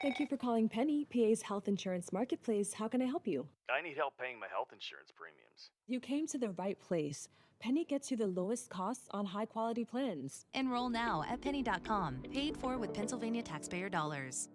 Thank you for calling Penny, PA's health insurance marketplace. How can I help you? I need help paying my health insurance premiums. You came to the right place. Penny gets you the lowest costs on high-quality plans. Enroll now at penny.com, paid for with Pennsylvania taxpayer dollars.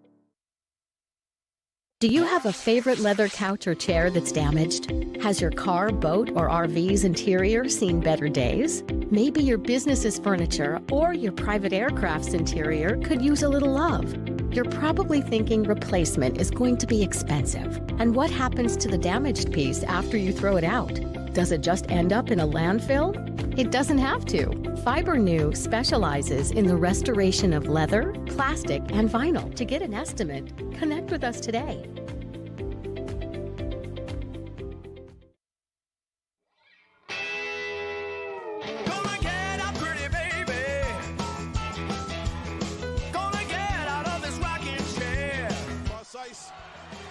Do you have a favorite leather couch or chair that's damaged? Has your car, boat, or RV's interior seen better days? Maybe your business's furniture or your private aircraft's interior could use a little love. You're probably thinking replacement is going to be expensive. And what happens to the damaged piece after you throw it out? Does it just end up in a landfill? It doesn't have to. FiberNew specializes in the restoration of leather, plastic, and vinyl. To get an estimate, connect with us today. Gonna get out, pretty baby. Gonna get out of this rocking chair. Cross ice,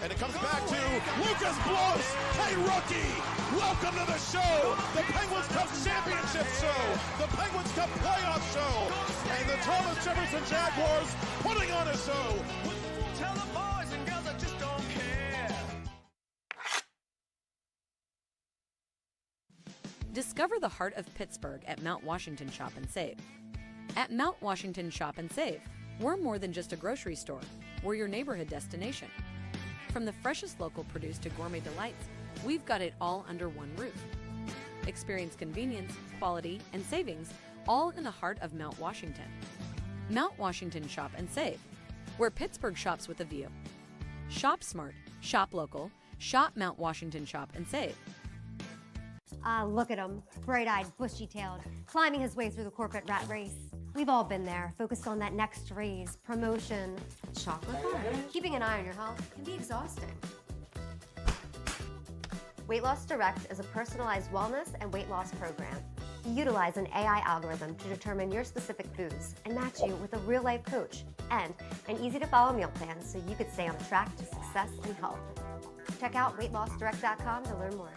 and it comes back to Lucas Bloss. Hey, rookie, welcome to the show, the Penguins Cup Championship show, the Penguins Cup playoff show, and the Thomas Jefferson Jaguars putting on a show. Tell the boys and girls I just don't care. Discover the heart of Pittsburgh at Mount Washington Shop and Save. At Mount Washington Shop and Save, we're more than just a grocery store. We're your neighborhood destination. From the freshest local produce to gourmet delights, we've got it all under one roof. Experience convenience, quality, and savings, all in the heart of Mount Washington. Mount Washington Shop and Save, where Pittsburgh shops with a view. Shop smart, shop local, shop Mount Washington Shop and Save. Look at him, bright-eyed, bushy-tailed, climbing his way through the corporate rat race. We've all been there, focused on that next raise, promotion, chocolate bar. Keeping an eye on your health can be exhausting. Weight Loss Direct is a personalized wellness and weight loss program. We utilize an AI algorithm to determine your specific foods and match you with a real-life coach and an easy-to-follow meal plan so you could stay on track to success and health. Check out weightlossdirect.com to learn more.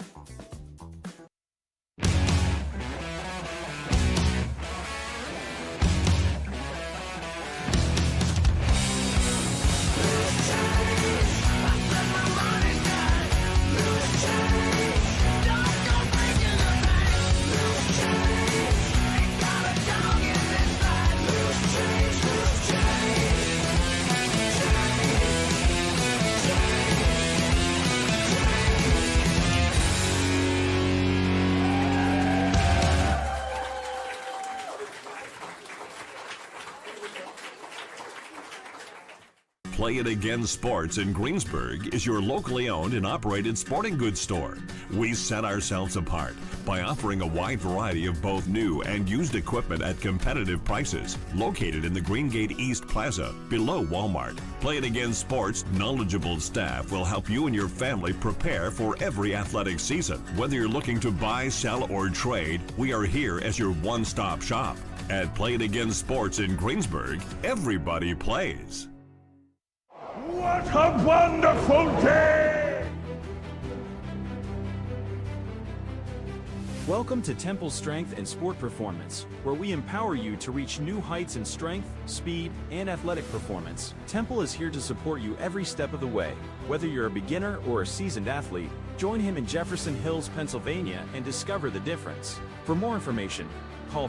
Play It Again Sports in Greensburg is your locally owned and operated sporting goods store. We set ourselves apart by offering a wide variety of both new and used equipment at competitive prices, located in the Greengate East Plaza, below Walmart. Play It Again Sports' knowledgeable staff will help you and your family prepare for every athletic season. Whether you're looking to buy, sell, or trade, we are here as your one-stop shop. At Play It Again Sports in Greensburg, everybody plays. What a wonderful day! Welcome to Temple Strength and Sport Performance, where we empower you to reach new heights in strength, speed, and athletic performance. Temple is here to support you every step of the way. Whether you're a beginner or a seasoned athlete, join him in Jefferson Hills, Pennsylvania, and discover the difference. For more information, call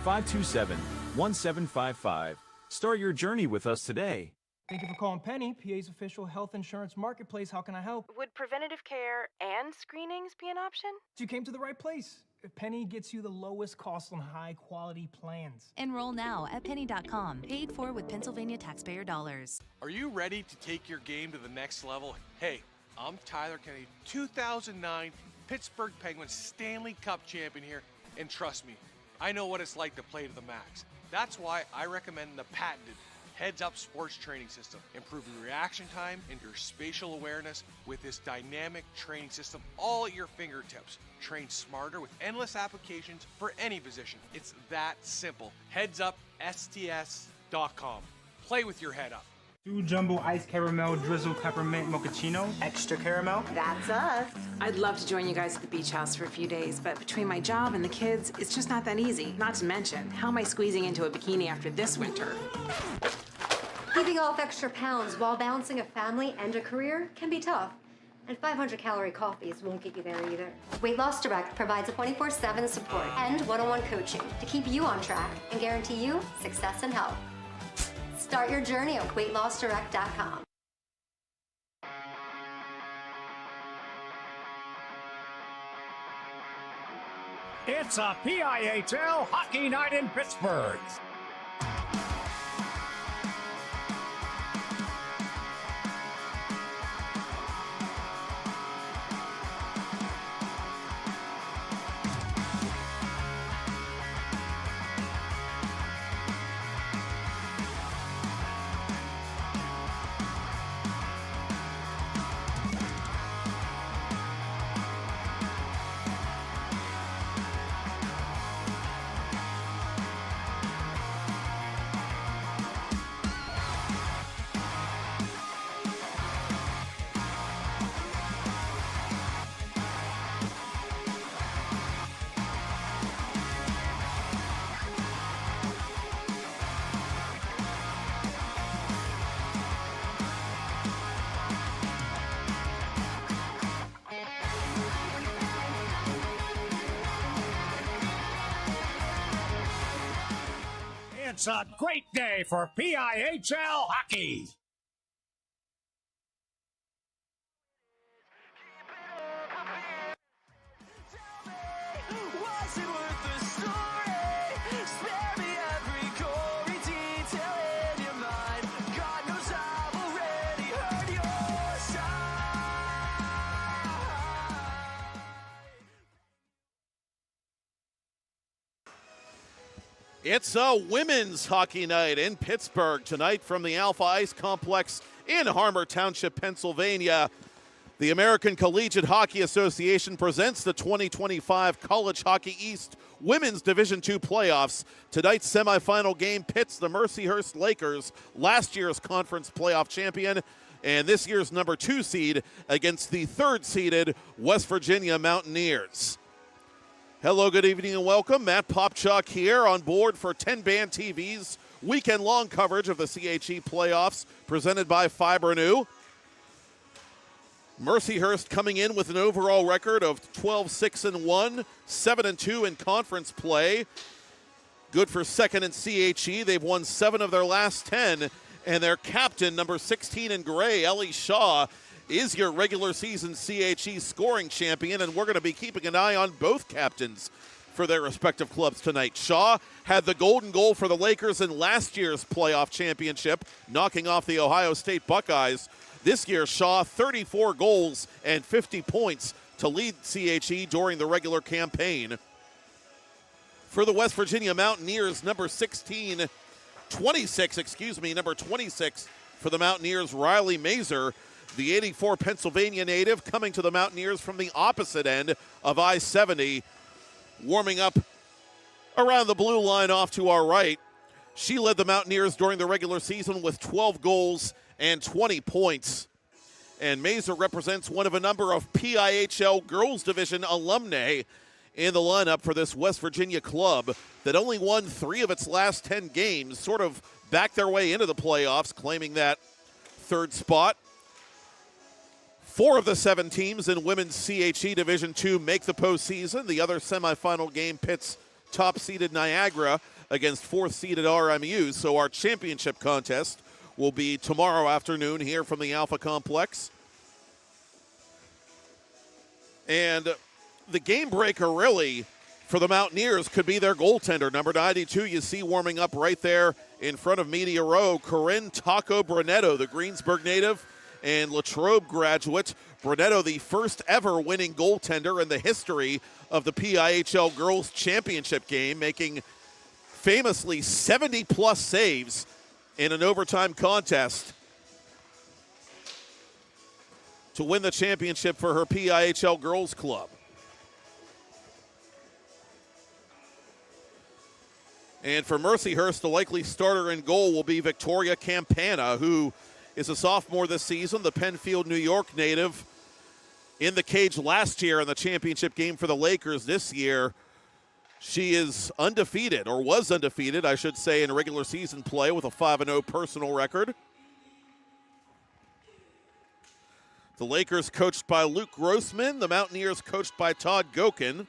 412-527-1755. Start your journey with us today. Thank you for calling Penny, PA's official health insurance marketplace. How can I help? Would preventative care and screenings be an option? You came to the right place. Penny gets you the lowest cost on high-quality plans. Enroll now at penny.com, paid for with Pennsylvania taxpayer dollars. Are you ready to take your game to the next level? Hey, I'm Tyler Kennedy, 2009 Pittsburgh Penguins Stanley Cup champion here, and trust me, I know what it's like to play to the max. That's why I recommend the patented heads-up sports training system, improving reaction time and your spatial awareness with this dynamic training system all at your fingertips. Train smarter with endless applications for any position. It's that simple. HeadsUpSTS.com. Play with your head up. 2 jumbo ice caramel drizzle peppermint mochaccino. Extra caramel. That's us. I'd love to join you guys at the beach house for a few days, but between my job and the kids, it's just not that easy. Not to mention, how am I squeezing into a bikini after this winter? Keeping off extra pounds while balancing a family and a career can be tough. And 500-calorie coffees won't get you there either. Weight Loss Direct provides a 24/7 support and one-on-one coaching to keep you on track and guarantee you success and health. Start your journey at weightlossdirect.com. It's a PIHL hockey night in Pittsburgh. It's a great day for PIHL hockey. Was it worth the story? Spare me every gory detail in your mind. God knows I've already heard your side. It's a women's hockey night in Pittsburgh tonight from the Alpha Ice Complex in Harmer Township, Pennsylvania. The American Collegiate Hockey Association presents the 2025 College Hockey East Women's Division II playoffs. Tonight's semifinal game pits the Mercyhurst Lakers, last year's conference playoff champion, and this year's number 2 seed against the 3rd-seeded West Virginia Mountaineers. Hello, good evening, and welcome. Matt Popchock here on board for TenbandTV's weekend-long coverage of the CHE playoffs presented by Fibrenew. Mercyhurst coming in with an overall record of 12-6-1, 7-2 in conference play. Good for second in CHE. They've won 7 of their last 10, and their captain, number 16 in gray, Ellie Shaw, is your regular season CHE scoring champion, and we're going to be keeping an eye on both captains for their respective clubs tonight. Shaw had the golden goal for the Lakers in last year's playoff championship, knocking off the Ohio State Buckeyes. This year, Shaw, 34 goals and 50 points to lead CHE during the regular campaign. For the West Virginia Mountaineers, number 26 for the Mountaineers, Riley Mazer, the 84 Pennsylvania native, coming to the Mountaineers from the opposite end of I-70, warming up around the blue line off to our right. She led the Mountaineers during the regular season with 12 goals and 20 points. And Mazer represents one of a number of PIHL Girls Division alumni in the lineup for this West Virginia club that only won 3 of its last 10 games, sort of backed their way into the playoffs, claiming that 3rd spot. 4 of the 7 teams in Women's CHE Division II make the postseason. The other semifinal game pits top-seeded Niagara against 4th-seeded RMU. So our championship contest will be tomorrow afternoon here from the Alpha Complex. And the game breaker really for the Mountaineers could be their goaltender. Number 92, you see warming up right there in front of Media Row, Corinne Taco Brunetto, the Greensburg native and Latrobe graduate. Brunetto, the first ever winning goaltender in the history of the PIHL Girls Championship game, making famously 70-plus saves in an overtime contest to win the championship for her PIHL Girls Club. And for Mercyhurst, the likely starter in goal will be Victoria Campana, who is a sophomore this season, the Penfield, New York native, in the cage last year in the championship game for the Lakers. This year, She is undefeated, or was undefeated, I should say, in regular season play with a 5-0 personal record. The Lakers coached by Luke Grossman. The Mountaineers coached by Todd Gokin.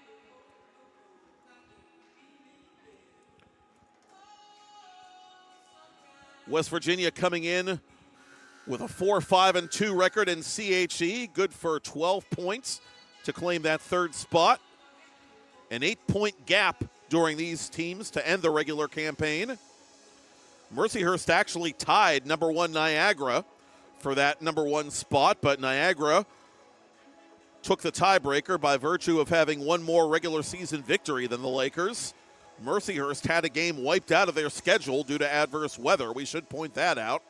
West Virginia coming in with a 4-5-2 record in CHE, good for 12 points to claim that third spot. An 8-point gap during these teams to end the regular campaign. Mercyhurst actually tied number 1 Niagara for that number 1 spot, but Niagara took the tiebreaker by virtue of having one more regular season victory than the Lakers. Mercyhurst had a game wiped out of their schedule due to adverse weather. We should point that out.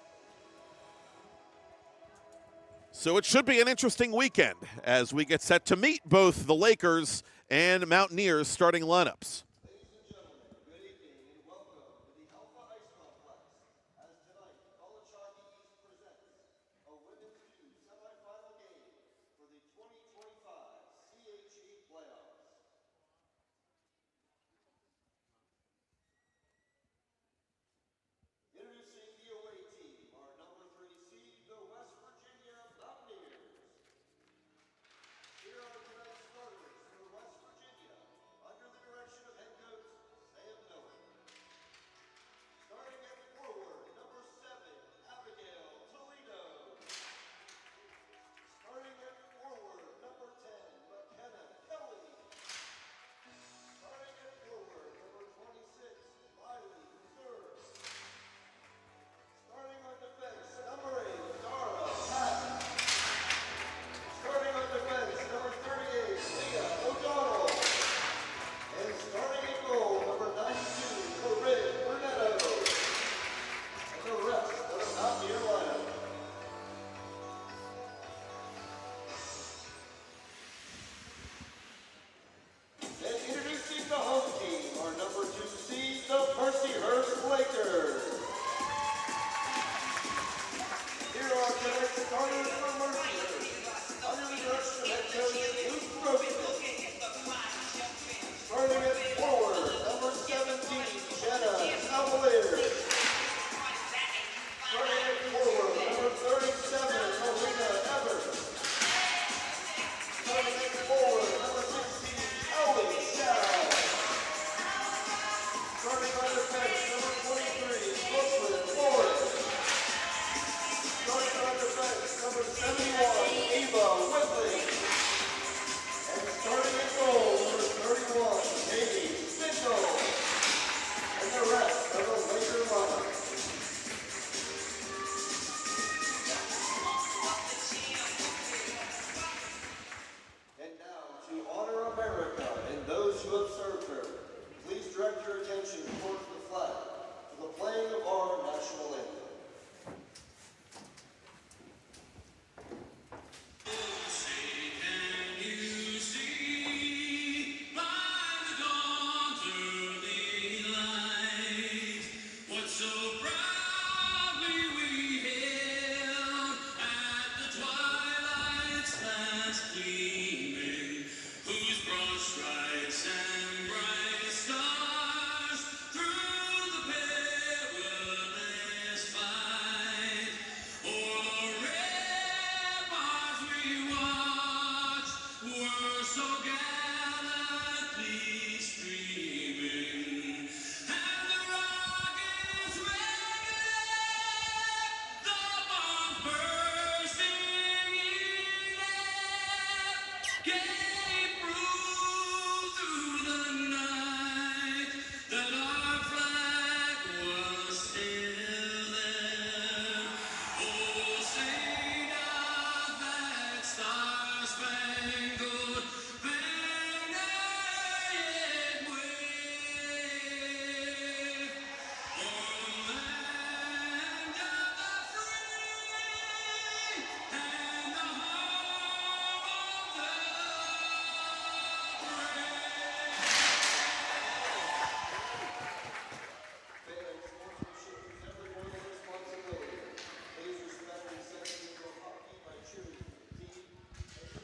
So it should be an interesting weekend as we get set to meet both the Lakers and Mountaineers starting lineups.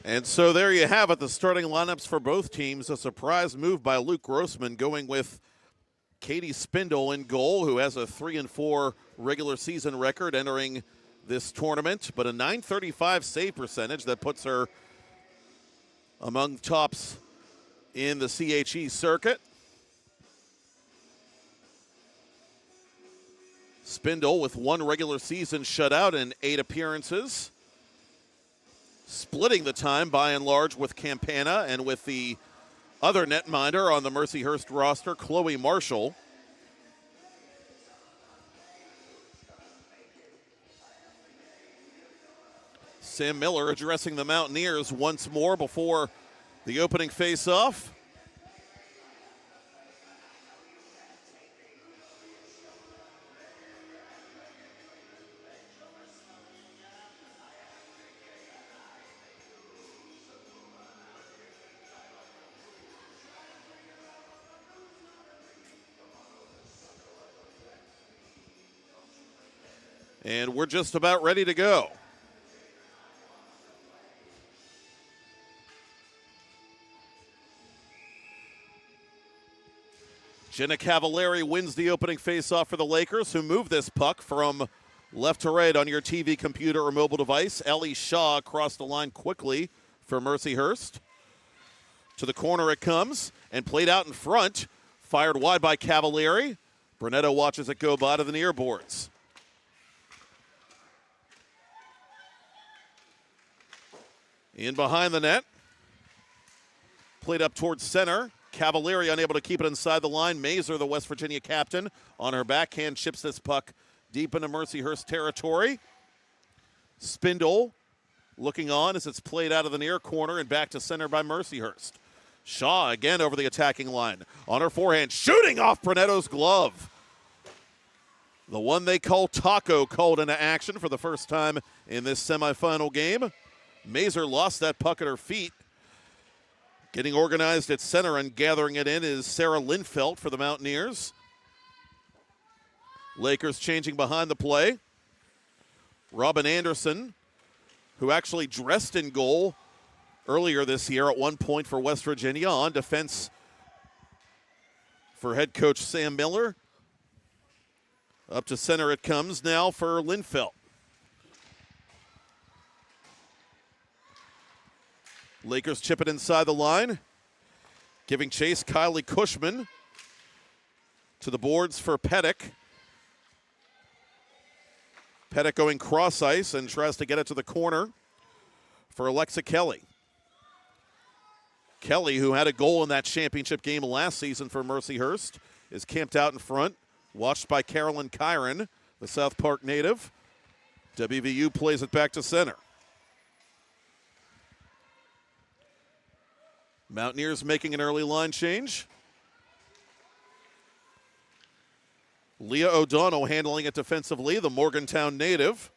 And so there you have it, the starting lineups for both teams. A surprise move by Luke Grossman, going with Katie Spindle in goal, who has a 3-4 regular season record entering this tournament, but a .935 save percentage that puts her among tops in the CHE circuit. Spindle with 1 regular season shutout and 8 appearances, splitting the time by and large with Campana and with the other netminder on the Mercyhurst roster, Chloe Marshall. Sam Miller addressing the Mountaineers once more before the opening face-off. And we're just about ready to go. Jenna Cavallari wins the opening faceoff for the Lakers, who move this puck from left to right on your TV, computer, or mobile device. Ellie Shaw across the line quickly for Mercyhurst. To the corner it comes, and played out in front. Fired wide by Cavallari. Brunetto watches it go by to the near boards. In behind the net. Played up towards center. Cavallari unable to keep it inside the line. Mazer, the West Virginia captain, on her backhand chips this puck deep into Mercyhurst territory. Spindle looking on as it's played out of the near corner and back to center by Mercyhurst. Shaw again over the attacking line. On her forehand, shooting off Brunetto's glove. The one they call Taco called into action for the first time in this semifinal game. Mazer lost that puck at her feet. Getting organized at center and gathering it in is Sarah Lindfeldt for the Mountaineers. Lakers changing behind the play. Robin Anderson, who actually dressed in goal earlier this year at one point for West Virginia, on defense for head coach Sam Miller. Up to center it comes now for Lindfeldt. Lakers chip it inside the line. Giving chase, Kylie Cushman. To the boards for Pettick. Pettick going cross ice and tries to get it to the corner for Alexa Kelly. Kelly, who had a goal in that championship game last season for Mercyhurst, is camped out in front, watched by Carolyn Kyron, the South Park native. WVU plays it back to center. Mountaineers making an early line change. Leah O'Donnell handling it defensively, the Morgantown native.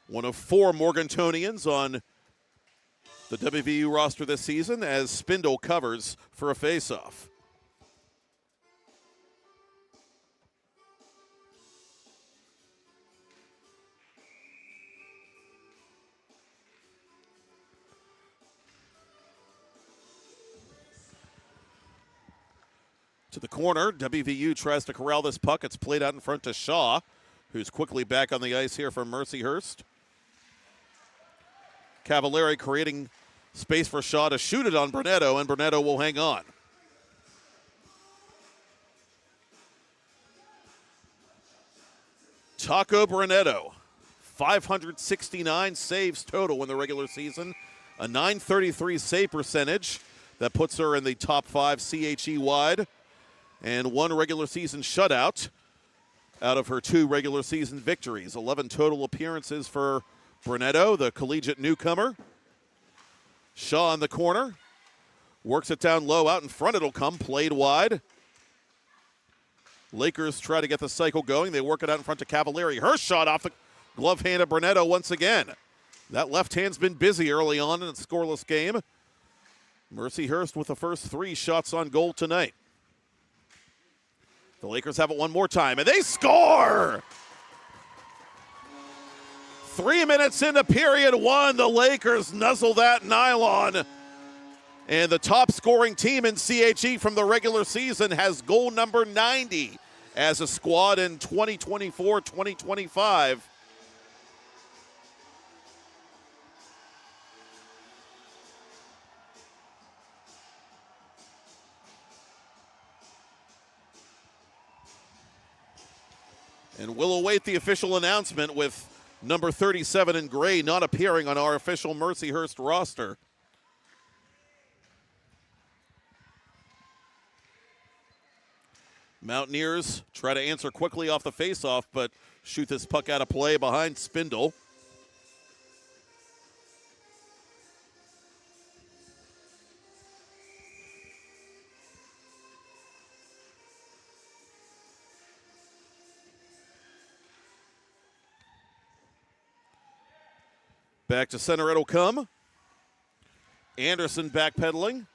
One of 4 Morgantonians on the WVU roster this season, as Spindle covers for a faceoff. To the corner, WVU tries to corral this puck. It's played out in front to Shaw, who's quickly back on the ice here for Mercyhurst. Cavallari creating space for Shaw to shoot it on Brunetto, and Brunetto will hang on. Taco Brunetto, 569 saves total in the regular season, a .933 save percentage that puts her in the top 5 CHE wide, and 1 regular season shutout out of her 2 regular season victories. 11 total appearances for Brunetto, the collegiate newcomer. Shaw in the corner. Works it down low, out in front it'll come, played wide. Lakers try to get the cycle going. They work it out in front to Cavallari. Her shot off the glove hand of Brunetto once again. That left hand's been busy early on in a scoreless game. Mercyhurst with the first 3 shots on goal tonight. The Lakers have it one more time, and they score! 3 minutes into period one, the Lakers nuzzle that nylon. And the top scoring team in CHE from the regular season has goal number 90 as a squad in 2024-2025. And we'll await the official announcement with number 37 in gray not appearing on our official Mercyhurst roster. Mountaineers try to answer quickly off the faceoff, but shoot this puck out of play behind Spindle. Back to center it'll come. Anderson backpedaling,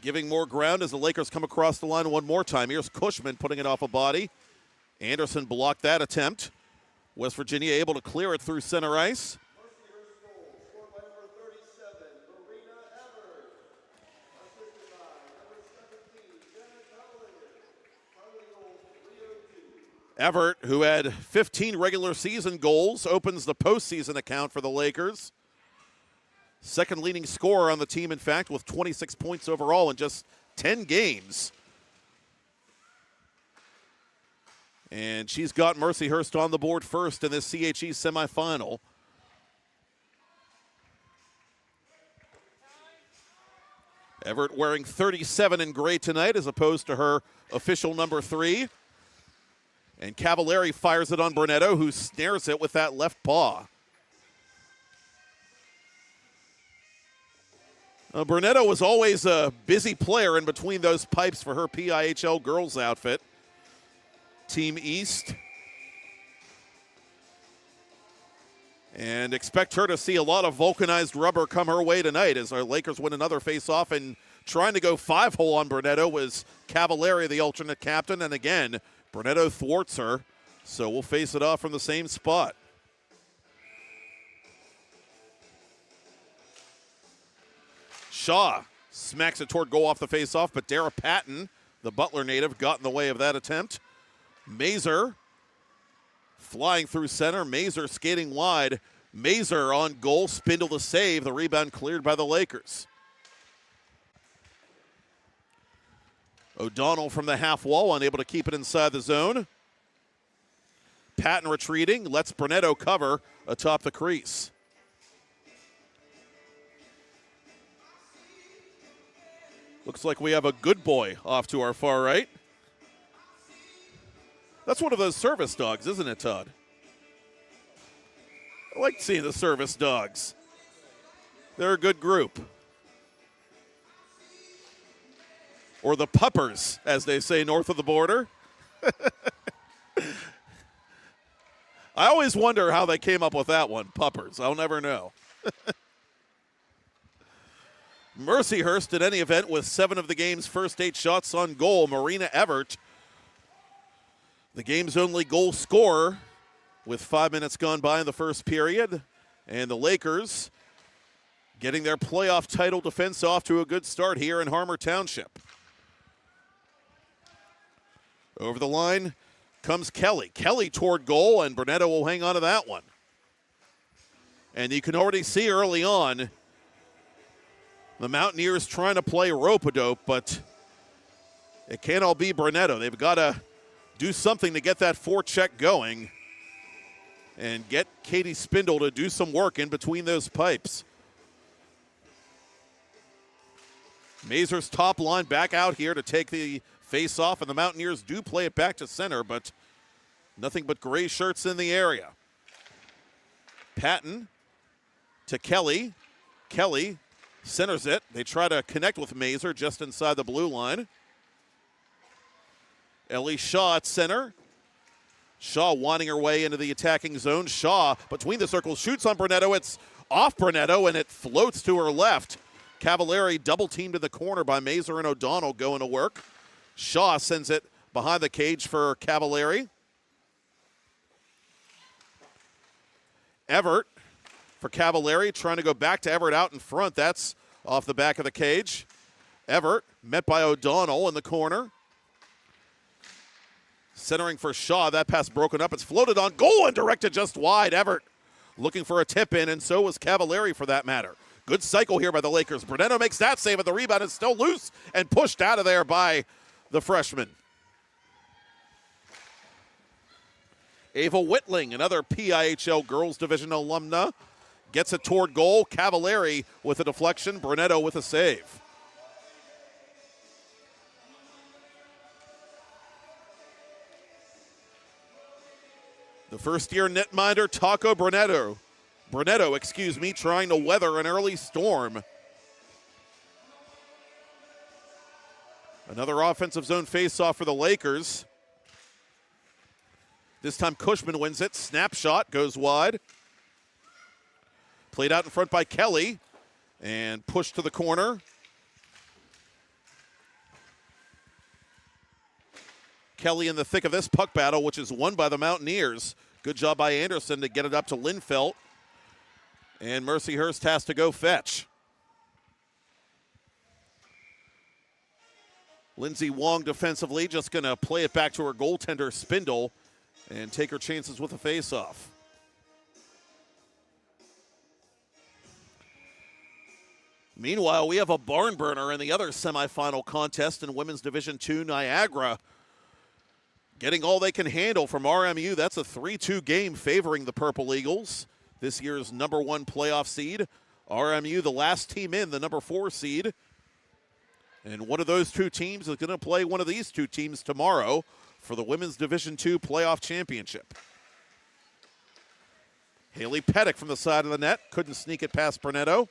giving more ground as the Lakers come across the line one more time. Here's Cushman putting it off a body. Anderson blocked that attempt. West Virginia able to clear it through center ice. Everett, who had 15 regular season goals, opens the postseason account for the Lakers. Second leading scorer on the team, in fact, with 26 points overall in just 10 games. And she's got Mercyhurst on the board first in this CHE semifinal. Everett wearing 37 in gray tonight as opposed to her official number 3. And Cavallari fires it on Brunetto, who snares it with that left paw. Brunetto was always a busy player in between those pipes for her PIHL girls outfit. Team East. And expect her to see a lot of vulcanized rubber come her way tonight as our Lakers win another face-off. And trying to go 5-hole on Brunetto was Cavallari, the alternate captain. And again, Brunetto thwarts her, so we'll face it off from the same spot. Shaw smacks it toward goal off the faceoff, but Dara Patton, the Butler native, got in the way of that attempt. Mazer flying through center. Mazer skating wide. Mazer on goal. Spindle to save. The rebound cleared by the Lakers. O'Donnell from the half wall, unable to keep it inside the zone. Patton retreating, lets Brunetto cover atop the crease. Looks like we have a good boy off to our far right. That's one of those service dogs, isn't it, Todd? I like seeing the service dogs. They're a good group. Or the puppers, as they say north of the border. I always wonder how they came up with that one, puppers. I'll never know. Mercyhurst, at any event, with 7 of the game's first 8 shots on goal. Marina Everett, the game's only goal scorer, with 5 minutes gone by in the first period. And the Lakers getting their playoff title defense off to a good start here in Harmer Township. Over the line comes Kelly. Kelly toward goal, and Brunetto will hang on to that one. And you can already see early on the Mountaineers trying to play rope-a-dope, but it can't all be Brunetto. They've got to do something to get that forecheck going and get Katie Spindle to do some work in between those pipes. Mazer's top line back out here to take the face off, and the Mountaineers do play it back to center, but nothing but gray shirts in the area. Patton to Kelly. Kelly centers it. They try to connect with Mazer just inside the blue line. Ellie Shaw at center. Shaw winding her way into the attacking zone. Shaw between the circles shoots on Brunetto. It's off Brunetto, and it floats to her left. Cavallari double teamed in the corner by Mazer and O'Donnell going to work. Shaw sends it behind the cage for Cavallari. Everett for Cavallari, trying to go back to Everett out in front. That's off the back of the cage. Everett met by O'Donnell in the corner. Centering for Shaw. That pass broken up. It's floated on goal and directed just wide. Everett looking for a tip in, and so was Cavallari for that matter. Good cycle here by the Lakers. Brunetto makes that save, and the rebound is still loose and pushed out of there by the freshman. Ava Whitling, another PIHL Girls Division alumna, gets it toward goal. Cavallari with a deflection. Brunetto with a save. The first-year netminder, Taco Brunetto, trying to weather an early storm. Another offensive zone faceoff for the Lakers. This time Cushman wins it. Snapshot goes wide. Played out in front by Kelly and pushed to the corner. Kelly in the thick of this puck battle, which is won by the Mountaineers. Good job by Anderson to get it up to Linfelt. And Mercyhurst has to go fetch. Lindsey Wong defensively just going to play it back to her goaltender, Spindle, and take her chances with a faceoff. Meanwhile, we have a barn burner in the other semifinal contest in Women's Division II. Niagara getting all they can handle from RMU. That's a 3-2 game favoring the Purple Eagles, this year's number 1 playoff seed. RMU, the last team in, the number 4 seed. And one of those two teams is going to play one of these two teams tomorrow for the Women's Division II playoff championship. Haley Pettick from the side of the net. Couldn't sneak it past Brunetto.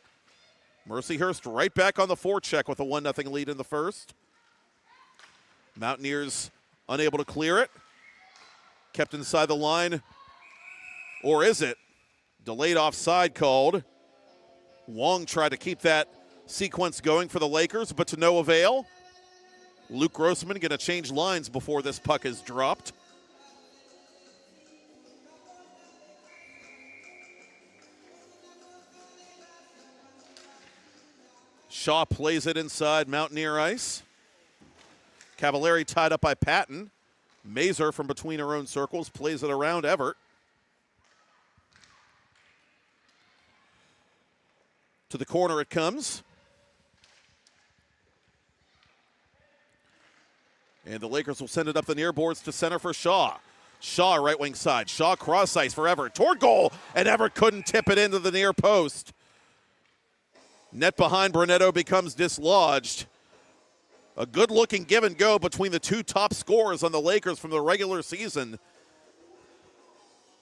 Mercyhurst right back on the forecheck with a 1-0 lead in the first. Mountaineers unable to clear it. Kept inside the line. Or is it? Delayed offside called. Wong tried to keep that sequence going for the Lakers, but to no avail. Luke Grossman going to change lines before this puck is dropped. Shaw plays it inside Mountaineer ice. Cavallari tied up by Patton. Mazer from between her own circles plays it around Everett. To the corner it comes. And the Lakers will send it up the near boards to center for Shaw. Shaw right wing side. Shaw cross ice for Everett. Toward goal. And Everett couldn't tip it into the near post. Net behind Brunetto becomes dislodged. A good-looking give and go between the two top scorers on the Lakers from the regular season.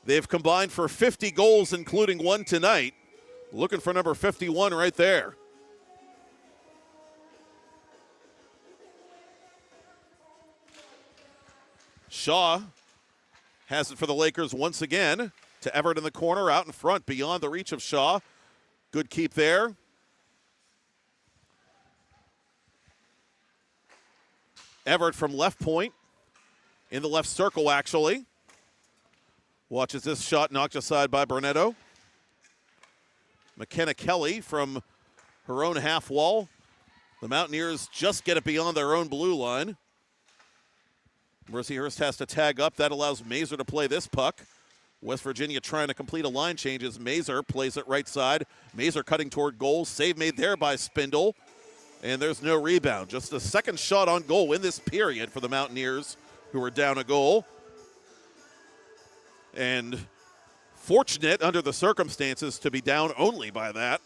They've combined for 50 goals, including one tonight. Looking for number 51 right there. Shaw has it for the Lakers once again to Everett in the corner, out in front, beyond the reach of Shaw. Good keep there. Everett from left point, in the left circle actually. Watches this shot knocked aside by Brunetto. McKenna Kelly from her own half wall. The Mountaineers just get it beyond their own blue line. Mercyhurst has to tag up. That allows Mazer to play this puck. West Virginia trying to complete a line change as Mazer plays it right side. Mazer cutting toward goal. Save made there by Spindle. And there's no rebound. Just a second shot on goal in this period for the Mountaineers, who are down a goal. And fortunate under the circumstances to be down only by that.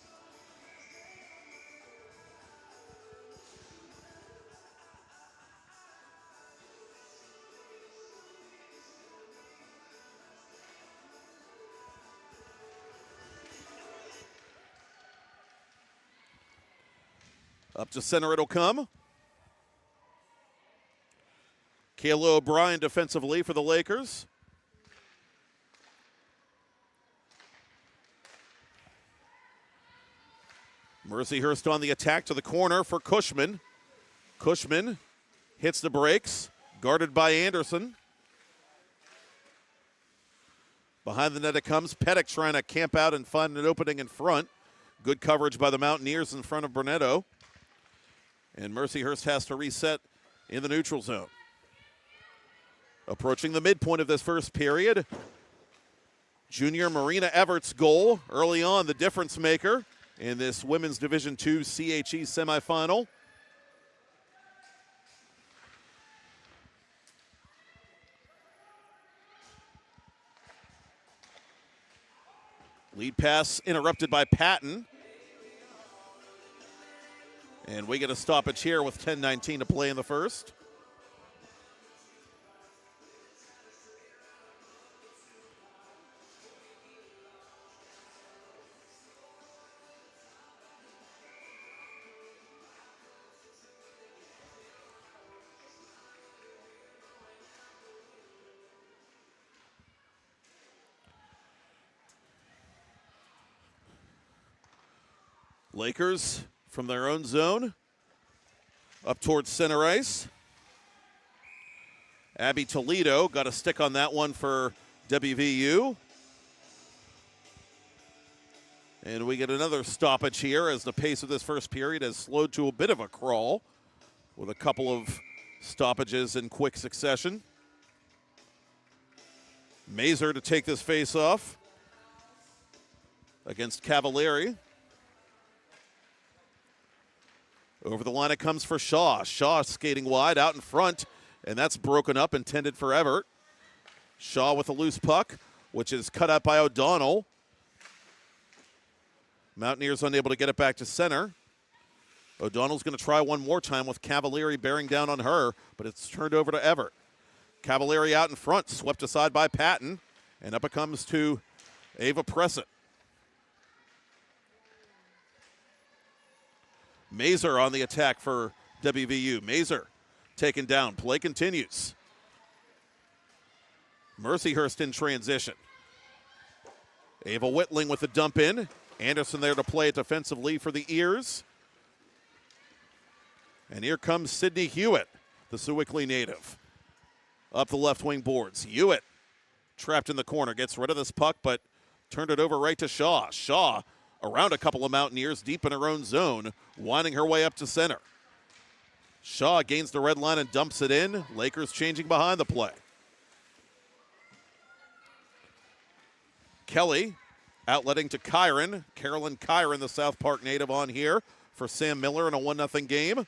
Up to center it'll come. Kayla O'Brien defensively for the Lakers. Mercyhurst on the attack to the corner for Cushman. Cushman hits the brakes, guarded by Anderson. Behind the net it comes. Pettick trying to camp out and find an opening in front. Good coverage by the Mountaineers in front of Brunetto. And Mercyhurst has to reset in the neutral zone. Approaching the midpoint of this first period, junior Marina Everett's goal early on, the difference maker in this Women's Division II CHE semifinal. Lead pass interrupted by Patton. And we get a stoppage here with 10:19 to play in the first. Lakers from their own zone up towards center ice. Abby Toledo got a stick on that one for WVU. And we get another stoppage here as the pace of this first period has slowed to a bit of a crawl with a couple of stoppages in quick succession. Mazer to take this face off against Cavalieri. Over the line it comes for Shaw. Shaw skating wide out in front, and that's broken up, intended for Everett. Shaw with a loose puck, which is cut out by O'Donnell. Mountaineers unable to get it back to center. O'Donnell's going to try one more time with Cavalieri bearing down on her, but it's turned over to Everett. Cavalieri out in front, swept aside by Patton, and up it comes to Ava Pressett. Mazer on the attack for WVU. Mazer taken down. Play continues. Mercyhurst in transition. Ava Whitling with the dump in. Anderson there to play it defensively for the Ears. And here comes Sydney Hewitt, the Sewickley native. Up the left wing boards. Hewitt trapped in the corner. Gets rid of this puck, but turned it over right to Shaw. Shaw around a couple of Mountaineers deep in her own zone, winding her way up to center. Shaw gains the red line and dumps it in. Lakers changing behind the play. Kelly outletting to Kyron. Carolyn Kyron, the South Park native, on here for Sam Miller in a 1-0 game.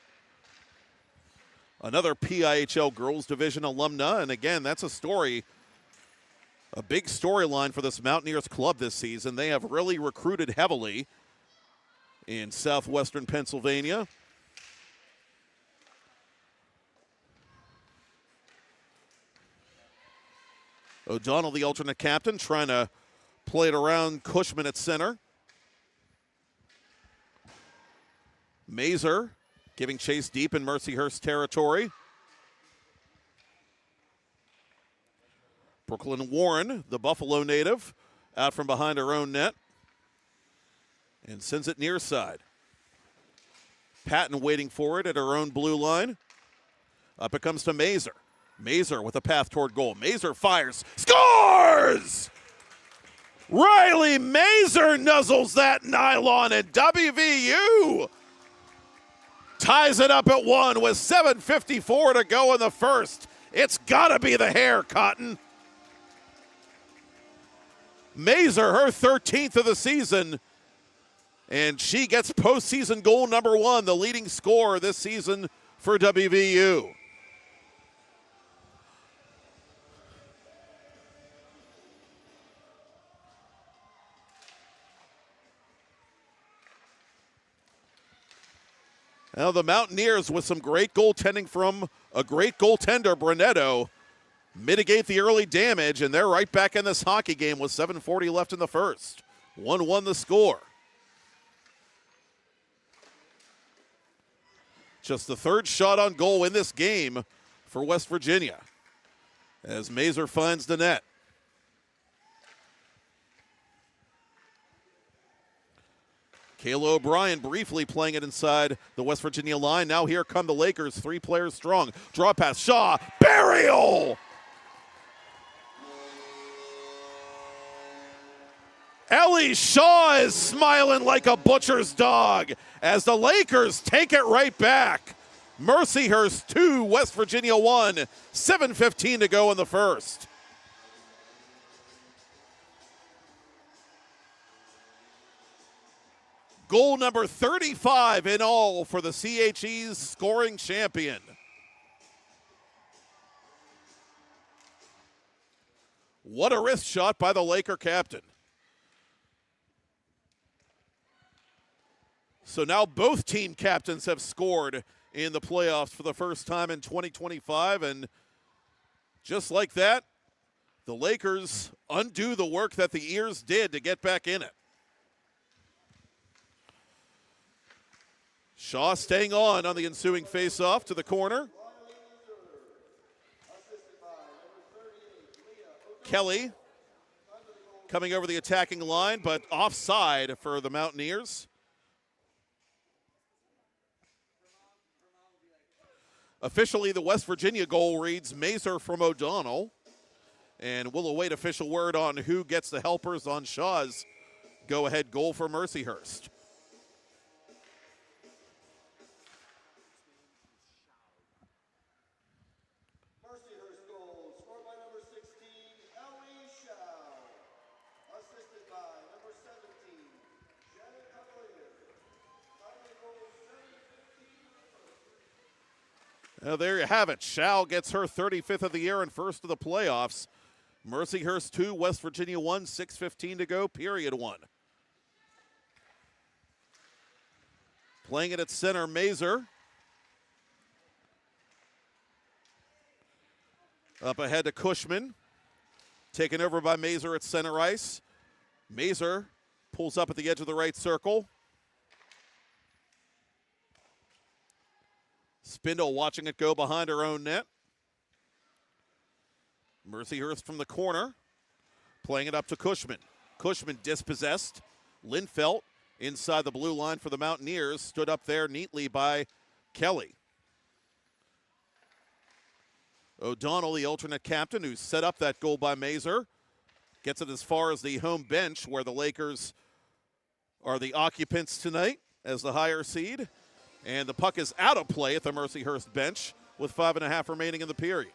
Another PIHL Girls Division alumna, and again, that's a story, a big storyline for this Mountaineers club this season. They have really recruited heavily in southwestern Pennsylvania. O'Donnell, the alternate captain, trying to play it around Cushman at center. Mazer giving chase deep in Mercyhurst territory. Brooklyn Warren, the Buffalo native, out from behind her own net and sends it near side. Patton waiting for it at her own blue line. Up it comes to Mazer. Mazer with a path toward goal. Mazer fires, scores! Riley Mazer nuzzles that nylon, and WVU ties it up at 1 with 7:54 to go in the first. It's got to be the hair, Cotton. Mazer, her 13th of the season, and she gets postseason goal number 1, the leading scorer this season for WVU. Now the Mountaineers, with some great goaltending from a great goaltender, Brunetto, mitigate the early damage, and they're right back in this hockey game with 7:40 left in the first. 1-1 the score. Just the third shot on goal in this game for West Virginia as Mazer finds the net. Kayla O'Brien briefly playing it inside the West Virginia line. Now here come the Lakers, 3 players strong. Draw pass, Shaw, burial! Ellie Shaw is smiling like a butcher's dog as the Lakers take it right back. Mercyhurst 2, West Virginia 1, 7:15 to go in the first. Goal number 35 in all for the CHE's scoring champion. What a wrist shot by the Laker captain. So now both team captains have scored in the playoffs for the first time in 2025, and just like that, the Lakers undo the work that the Ears did to get back in it. Shaw staying on the ensuing face-off to the corner. Kelly coming over the attacking line, but offside for the Mountaineers. Officially, the West Virginia goal reads Mazer from O'Donnell. And we'll await official word on who gets the helpers on Shaw's go-ahead goal for Mercyhurst. There you have it. Shao gets her 35th of the year and first of the playoffs. Mercyhurst 2, West Virginia 1, 6:15 to go, period 1. Playing it at center, Mazer. Up ahead to Cushman. Taken over by Mazer at center ice. Mazer pulls up at the edge of the right circle. Spindle watching it go behind her own net. Mercyhurst from the corner, playing it up to Cushman. Cushman dispossessed. Linfelt inside the blue line for the Mountaineers, stood up there neatly by Kelly. O'Donnell, the alternate captain, who set up that goal by Mazer, gets it as far as the home bench where the Lakers are the occupants tonight as the higher seed. And the puck is out of play at the Mercyhurst bench with 5.5 remaining in the period.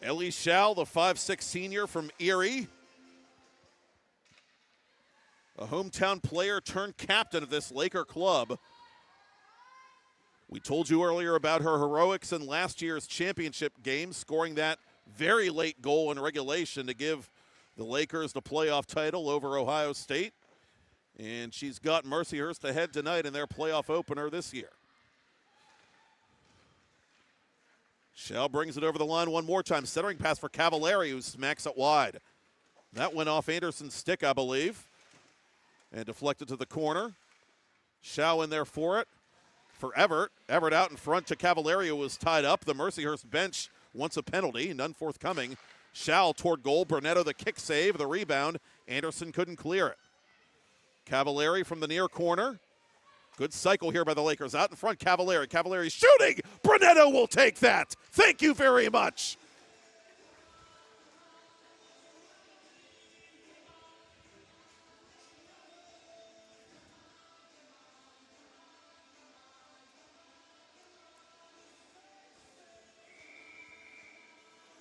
Ellie Schall, the 5'6" senior from Erie. A hometown player turned captain of this Laker club. We told you earlier about her heroics in last year's championship game, scoring that very late goal in regulation to give the Lakers the playoff title over Ohio State. And she's got Mercyhurst ahead tonight in their playoff opener this year. Shell brings it over the line one more time. Centering pass for Cavallari, who smacks it wide. That went off Anderson's stick, I believe, and deflected to the corner. Shell in there for it. For Everett. Everett out in front to Cavallari, who was tied up. The Mercyhurst bench wants a penalty, none forthcoming. Schall toward goal. Brunetto the kick save, the rebound. Anderson couldn't clear it. Cavallari from the near corner. Good cycle here by the Lakers. Out in front, Cavallari. Cavallari shooting. Brunetto will take that. Thank you very much.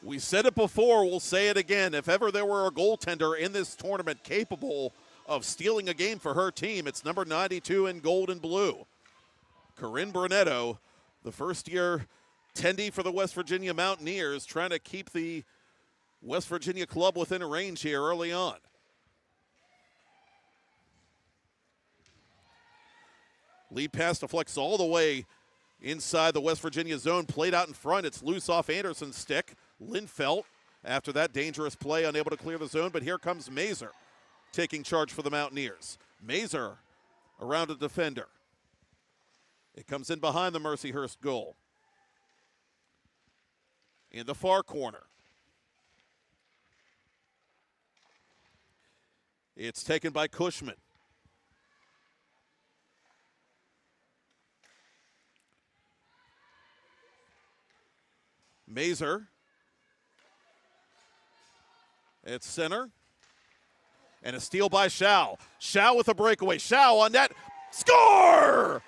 We said it before, we'll say it again. If ever there were a goaltender in this tournament capable of stealing a game for her team, it's number 92 in gold and blue. Corinne Brunetto, the first-year tendy for the West Virginia Mountaineers, trying to keep the West Virginia club within a range here early on. Lead pass deflects all the way inside the West Virginia zone. Played out in front. It's loose off Anderson's stick. Linfelt, after that dangerous play, unable to clear the zone, but here comes Mazer taking charge for the Mountaineers. Mazer around a defender. It comes in behind the Mercyhurst goal. In the far corner. It's taken by Cushman. Mazer. It's center. And a steal by Shao. Shao with a breakaway. Shao on net. Score!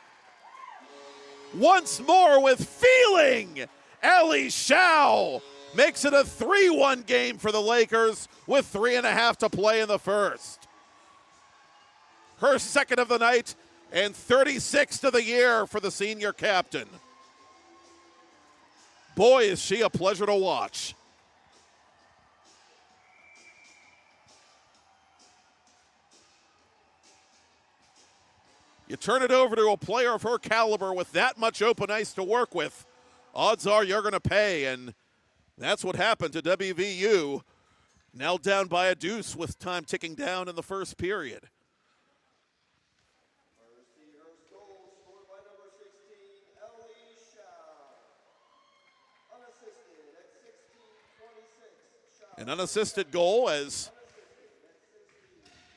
Once more with feeling. Ellie Shao makes it a 3-1 game for the Lakers with 3.5 to play in the first. Her second of the night and 36th of the year for the senior captain. Boy, is she a pleasure to watch. You turn it over to a player of her caliber with that much open ice to work with, odds are you're going to pay, and that's what happened to WVU. Now down by a deuce with time ticking down in the first period. An unassisted goal as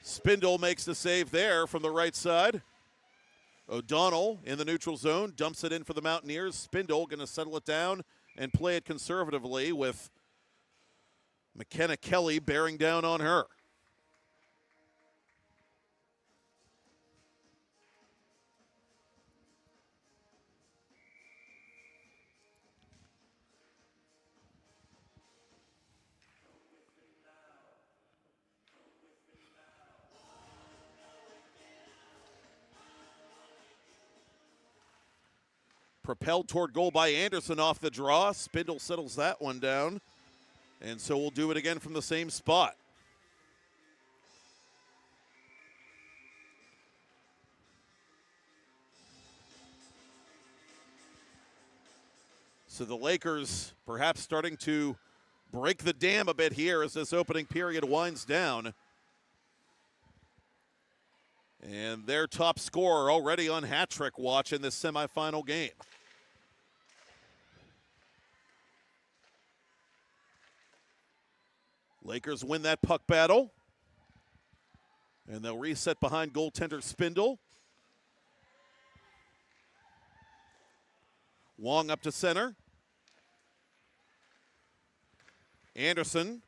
Spindle makes the save there from the right side. O'Donnell in the neutral zone, dumps it in for the Mountaineers. Spindle going to settle it down and play it conservatively with McKenna Kelly bearing down on her. Propelled toward goal by Anderson off the draw. Spindle settles that one down. And so we'll do it again from the same spot. So the Lakers perhaps starting to break the dam a bit here as this opening period winds down. And their top scorer already on hat trick watch in this semifinal game. Lakers win that puck battle. And they'll reset behind goaltender Spindle. Wong up to center. Anderson,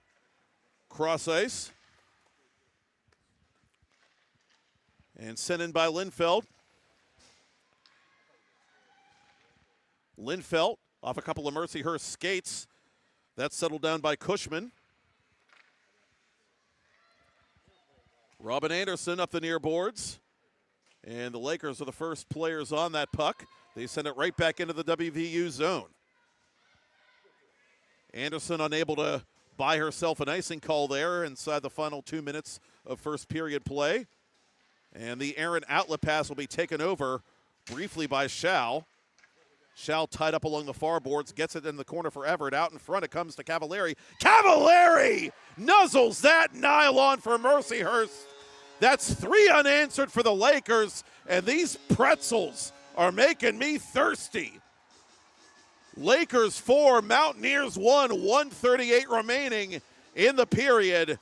cross ice. And sent in by Linfeld. Linfeld off a couple of Mercyhurst skates. That's settled down by Cushman. Robin Anderson up the near boards. And the Lakers are the first players on that puck. They send it right back into the WVU zone. Anderson unable to buy herself an icing call there inside the final 2 minutes of first period play. And the errant outlet pass will be taken over briefly by Shao. Shao tied up along the far boards, gets it in the corner for Everett. Out in front, it comes to Cavallari. Cavallari nuzzles that nylon for Mercyhurst. That's 3 unanswered for the Lakers, and these pretzels are making me thirsty. Lakers 4, Mountaineers 1, 1:38 remaining in the period.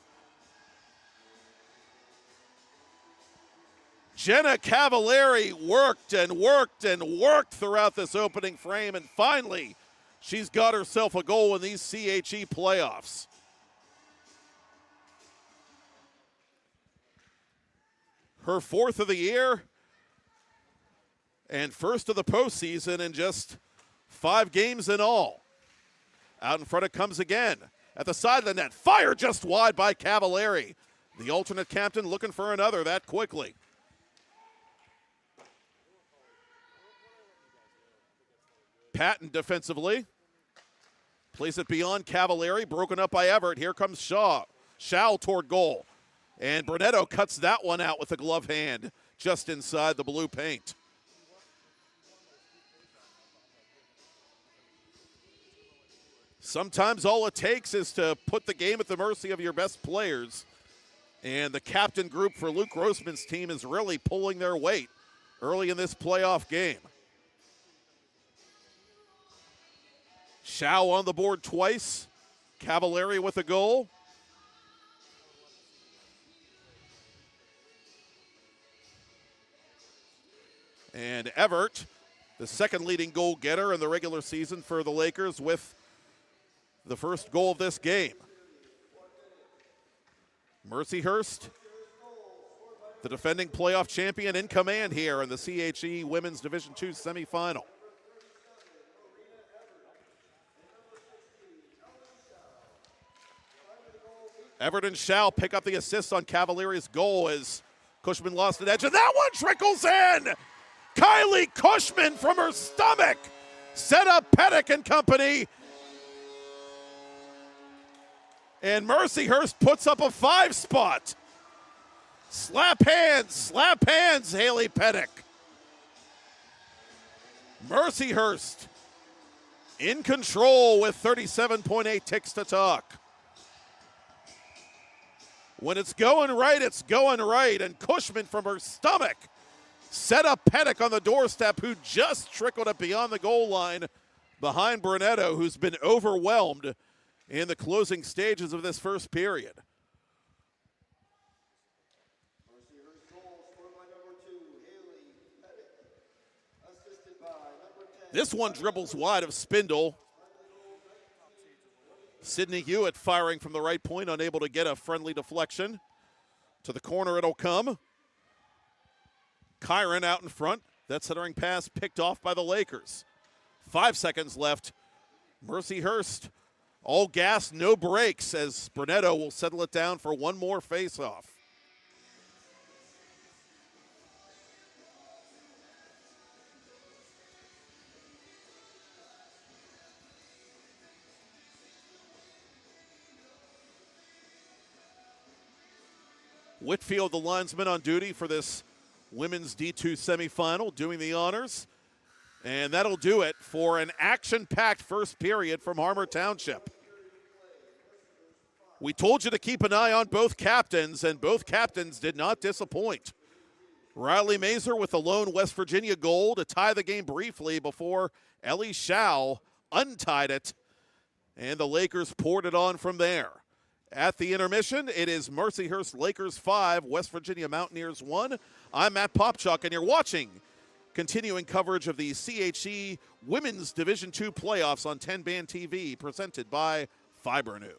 Jenna Cavallari worked and worked and worked throughout this opening frame, and finally, she's got herself a goal in these CHE playoffs. Her 4th of the year and 1st of the postseason in just 5 games in all. Out in front it comes again. At the side of the net, fire just wide by Cavallari. The alternate captain looking for another that quickly. Patton defensively. Plays it beyond Cavallari, broken up by Everett. Here comes Shaw. Shao toward goal. And Brunetto cuts that one out with a glove hand just inside the blue paint. Sometimes all it takes is to put the game at the mercy of your best players. And the captain group for Luke Grossman's team is really pulling their weight early in this playoff game. Shao on the board twice. Cavallari with a goal. And Everett, the second leading goal getter in the regular season for the Lakers, with the first goal of this game. Mercyhurst, the defending playoff champion, in command here in the CHE Women's Division II semifinal. Everton shall pick up the assist on Cavalieri's goal as Cushman lost an edge, and that one trickles in! Kylie Cushman from her stomach set up Pettick and company. And Mercyhurst puts up a 5 spot. Slap hands, Haley Pettick. Mercyhurst in control with 37.8 ticks to talk. When it's going right, and Cushman from her stomach set up Pettick on the doorstep, who just trickled it beyond the goal line behind Brunetto, who's been overwhelmed in the closing stages of this first period. This one dribbles wide of Spindle. Sydney Hewitt firing from the right point, unable to get a friendly deflection. To the corner it'll come. Kyron out in front. That centering pass picked off by the Lakers. 5 seconds left. Mercyhurst, all gas, no brakes, as Brunetto will settle it down for one more face-off. Whitfield, the linesman on duty for this women's D2 semifinal, doing the honors. And that'll do it for an action-packed first period from Harmer Township. We told you to keep an eye on both captains, and both captains did not disappoint. Riley Mazer with a lone West Virginia goal to tie the game briefly before Ellie Schau untied it, and the Lakers poured it on from there. At the intermission, it is Mercyhurst Lakers 5, West Virginia Mountaineers 1. I'm Matt Popchock, and you're watching continuing coverage of the CHE Women's Division II playoffs on TenbandTV, presented by Fibrenew.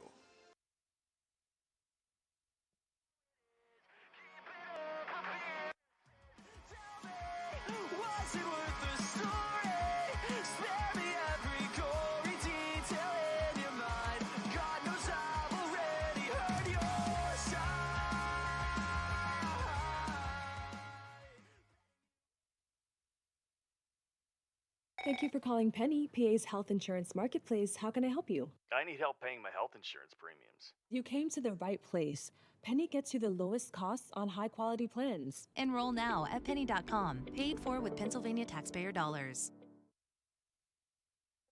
Thank you for calling Penny, PA's health insurance marketplace. How can I help you? I need help paying my health insurance premiums. You came to the right place. Penny gets you the lowest costs on high-quality plans. Enroll now at penny.com, paid for with Pennsylvania taxpayer dollars.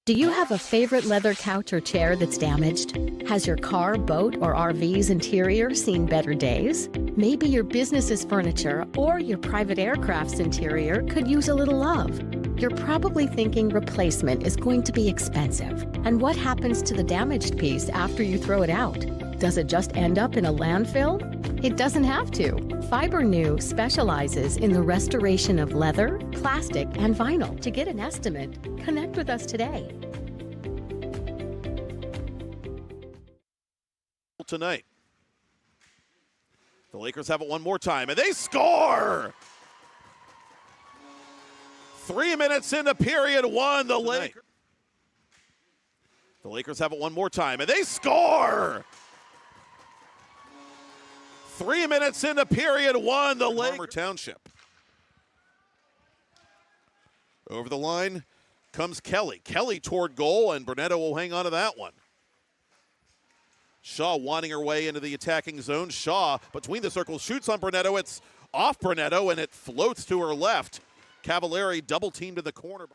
Do you have a favorite leather couch or chair that's damaged? Has your car, boat, or RV's interior seen better days? Maybe your business's furniture or your private aircraft's interior could use a little love. You're probably thinking replacement is going to be expensive. And what happens to the damaged piece after you throw it out? Does it just end up in a landfill? It doesn't have to. Fibrenew specializes in the restoration of leather, plastic, and vinyl. To get an estimate, connect with us today. Tonight, the Lakers have it one more time, and they score! 3 minutes into period one, the Lakers have it one more time, and they score! 3 minutes into period one, the Lakers. Township. Over the line comes Kelly. Kelly toward goal, and Brunetto will hang on to that one. Shaw winding her way into the attacking zone. Shaw between the circles shoots on Brunetto. It's off Brunetto, and it floats to her left. Cavalieri double teamed in the corner.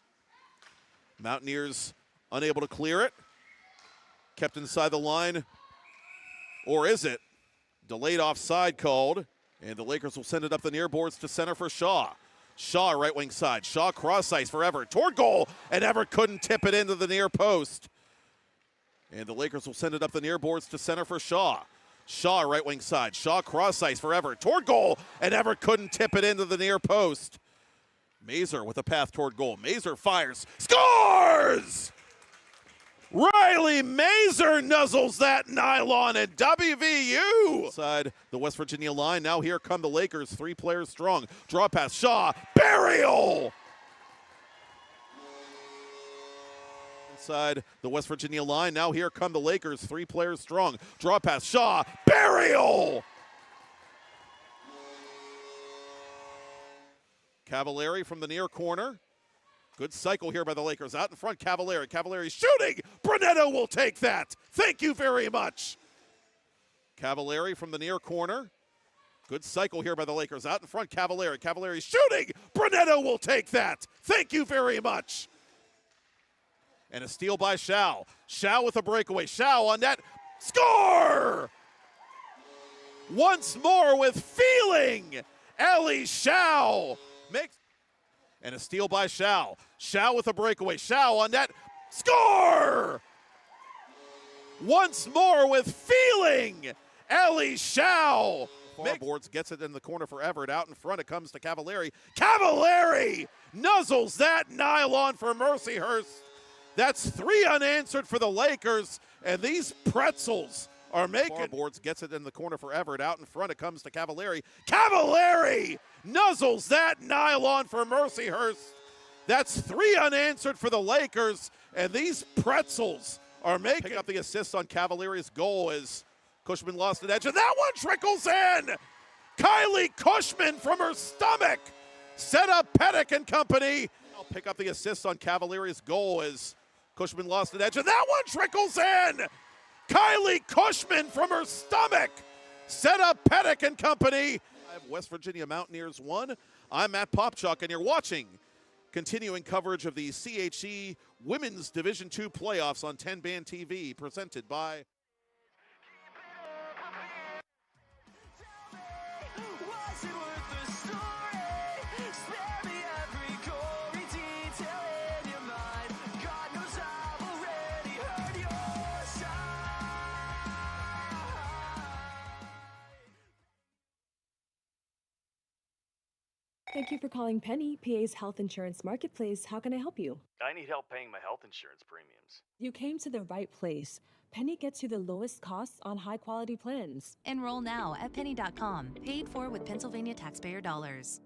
Mountaineers unable to clear it. Kept inside the line. Or is it? Delayed offside called. And the Lakers will send it up the near boards to center for Shaw. Shaw right wing side. Shaw cross ice for Everett. Toward goal. And Everett couldn't tip it into the near post. And the Lakers will send it up the near boards to center for Shaw. Shaw right wing side. Shaw cross ice for Everett. Toward goal. And Everett couldn't tip it into the near post. Mazer with a path toward goal. Mazer fires. Scores! Riley Mazer nuzzles that nylon, and WVU. Inside the West Virginia line. Now here come the Lakers. 3 players strong. Draw pass. Shaw. Burial. Inside the West Virginia line. Now here come the Lakers. 3 players strong. Draw pass. Shaw. Burial. Cavallari from the near corner. Good cycle here by the Lakers. Out in front, Cavallari. Cavallari shooting. Brunetto will take that. Thank you very much. Cavallari from the near corner. Good cycle here by the Lakers. Out in front, Cavallari. Cavallari shooting. Brunetto will take that. Thank you very much. And a steal by Shao. Shao with a breakaway. Shao on net. Score! Once more with feeling. Ellie Shao makes. And a steal by Shao. Shao with a breakaway. Shao on net. Score! Once more with feeling. Ellie Shao. Boards gets it in the corner for Everett. Out in front it comes to Cavallari. Cavallari nuzzles that nylon for Mercyhurst. That's 3 unanswered for the Lakers. And these pretzels are making. Boards gets it in the corner for Everett. Out in front it comes to Cavallari. Cavallari nuzzles that nylon for Mercyhurst. That's 3 unanswered for the Lakers. And these pretzels are making up the assist on Cavallari's goal as Cushman lost an edge. And that one trickles in. Kylie Cushman from her stomach set up Pettick and company. I'll pick up the assist on Cavallari's goal as Cushman lost an edge. And that one trickles in. Kylie Cushman from her stomach set up Pettick and company. West Virginia Mountaineers 1. I'm Matt Popchock, and you're watching continuing coverage of the CHE Women's Division II playoffs on TenbandTV, presented by. Thank you for calling Penny, PA's health insurance marketplace. How can I help you? I need help paying my health insurance premiums. You came to the right place. Penny gets you the lowest costs on high-quality plans. Enroll now at penny.com, paid for with Pennsylvania taxpayer dollars.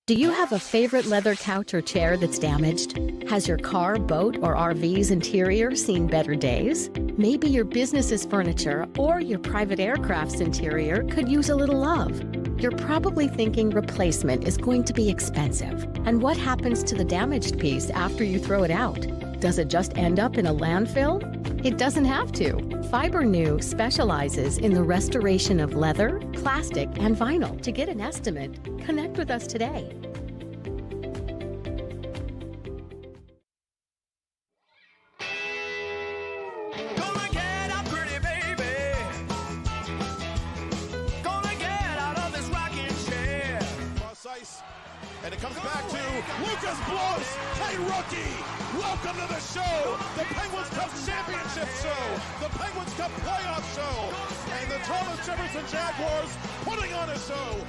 Do you have a favorite leather couch or chair that's damaged? Has your car, boat, or RV's interior seen better days? Maybe your business's furniture or your private aircraft's interior could use a little love. You're probably thinking replacement is going to be expensive. And what happens to the damaged piece after you throw it out? Does it just end up in a landfill? It doesn't have to. Fiber New specializes in the restoration of leather, plastic, and vinyl. To get an estimate, connect with us today. And it comes back to Lucas Blows. Hey, rookie, welcome to the show. The Penguins Cup Championship show. The Penguins Cup playoff show. And the Thomas Jefferson Jaguars putting on a show.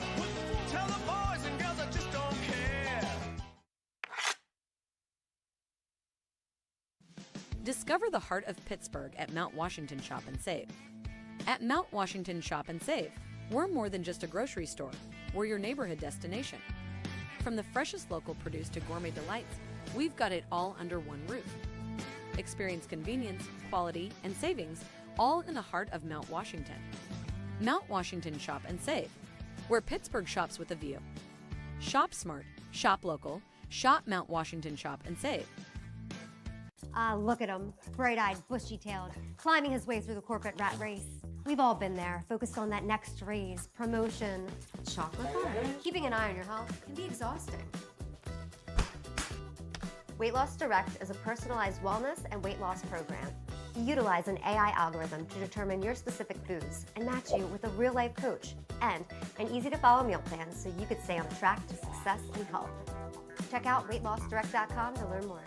Tell the boys and girls I just don't care. Discover the heart of Pittsburgh at Mount Washington Shop and Save. At Mount Washington Shop and Save, we're more than just a grocery store. We're your neighborhood destination. From the freshest local produce to gourmet delights, we've got it all under one roof. Experience convenience, quality, and savings all in the heart of Mount Washington. Mount Washington Shop and Save, where Pittsburgh shops with a view. Shop smart, shop local, shop Mount Washington Shop and Save. Ah, look at him, bright-eyed, bushy-tailed, climbing his way through the corporate rat race. We've all been there, focused on that next raise, promotion, chocolate bar. Keeping an eye on your health can be exhausting. Weight Loss Direct is a personalized wellness and weight loss program. We utilize an AI algorithm to determine your specific foods and match you with a real-life coach and an easy-to-follow meal plan so you could stay on track to success and health. Check out weightlossdirect.com to learn more.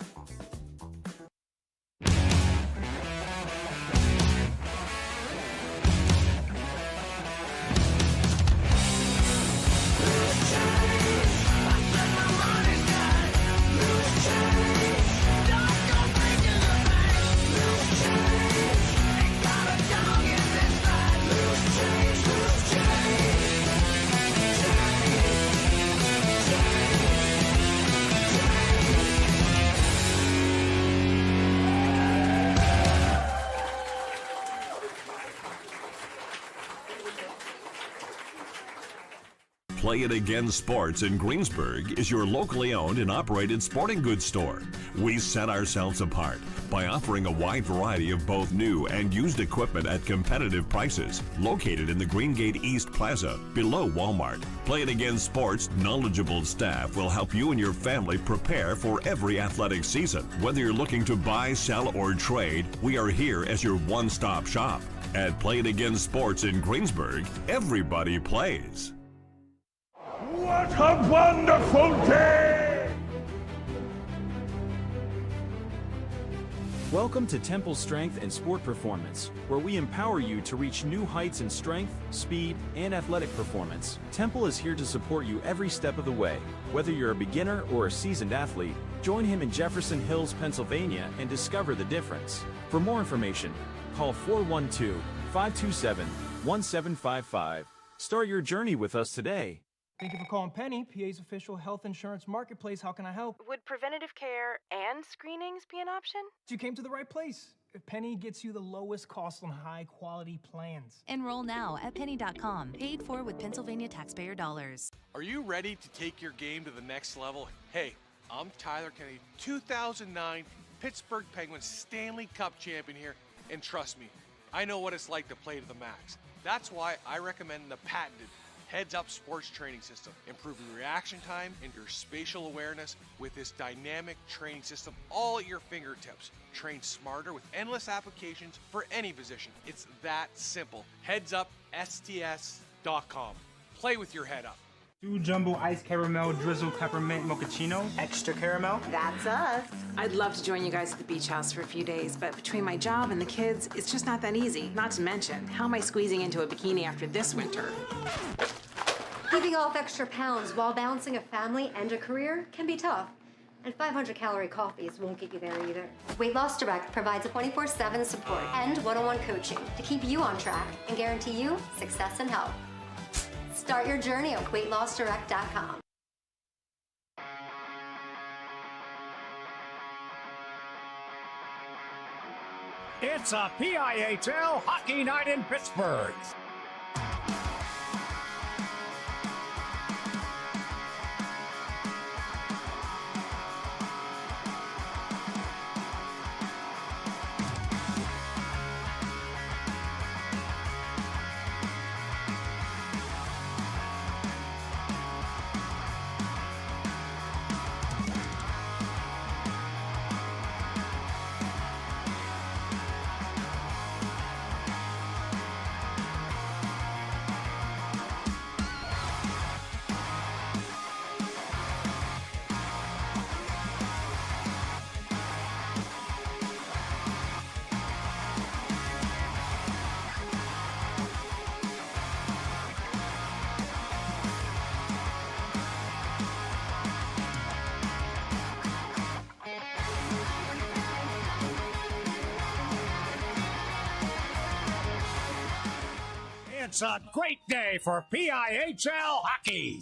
Play It Again Sports in Greensburg is your locally owned and operated sporting goods store. We set ourselves apart by offering a wide variety of both new and used equipment at competitive prices, located in the Greengate East Plaza below Walmart. Play It Again Sports' knowledgeable staff will help you and your family prepare for every athletic season. Whether you're looking to buy, sell, or trade, we are here as your one-stop shop. At Play It Again Sports in Greensburg, everybody plays. What a wonderful day! Welcome to Temple Strength and Sport Performance, where we empower you to reach new heights in strength, speed, and athletic performance. Temple is here to support you every step of the way. Whether you're a beginner or a seasoned athlete, join him in Jefferson Hills, Pennsylvania, and discover the difference. For more information, call 412-527-1755. Start your journey with us today. Thank you for calling Penny, PA's official health insurance marketplace. How can I help? Would preventative care and screenings be an option? You came to the right place. Penny gets you the lowest cost on high-quality plans. Enroll now at penny.com, paid for with Pennsylvania taxpayer dollars. Are you ready to take your game to the next level? Hey, I'm Tyler Kennedy, 2009 Pittsburgh Penguins Stanley Cup champion here, and trust me, I know what it's like to play to the max. That's why I recommend the patented Heads Up Sports Training System, improving reaction time and your spatial awareness with this dynamic training system all at your fingertips. Train smarter with endless applications for any position. It's that simple. HeadsUpSTS.com. Play with your head up. 2 jumbo iced caramel drizzle peppermint mochaccino. Extra caramel? That's us. I'd love to join you guys at the beach house for a few days, but between my job and the kids, it's just not that easy. Not to mention, how am I squeezing into a bikini after this winter? Keeping off extra pounds while balancing a family and a career can be tough. And 500-calorie coffees won't get you there either. Weight Loss Direct provides a 24/7 support and one-on-one coaching to keep you on track and guarantee you success and health. Start your journey at weightlossdirect.com. It's a PIHL hockey night in Pittsburgh. It's a great day for PIHL hockey.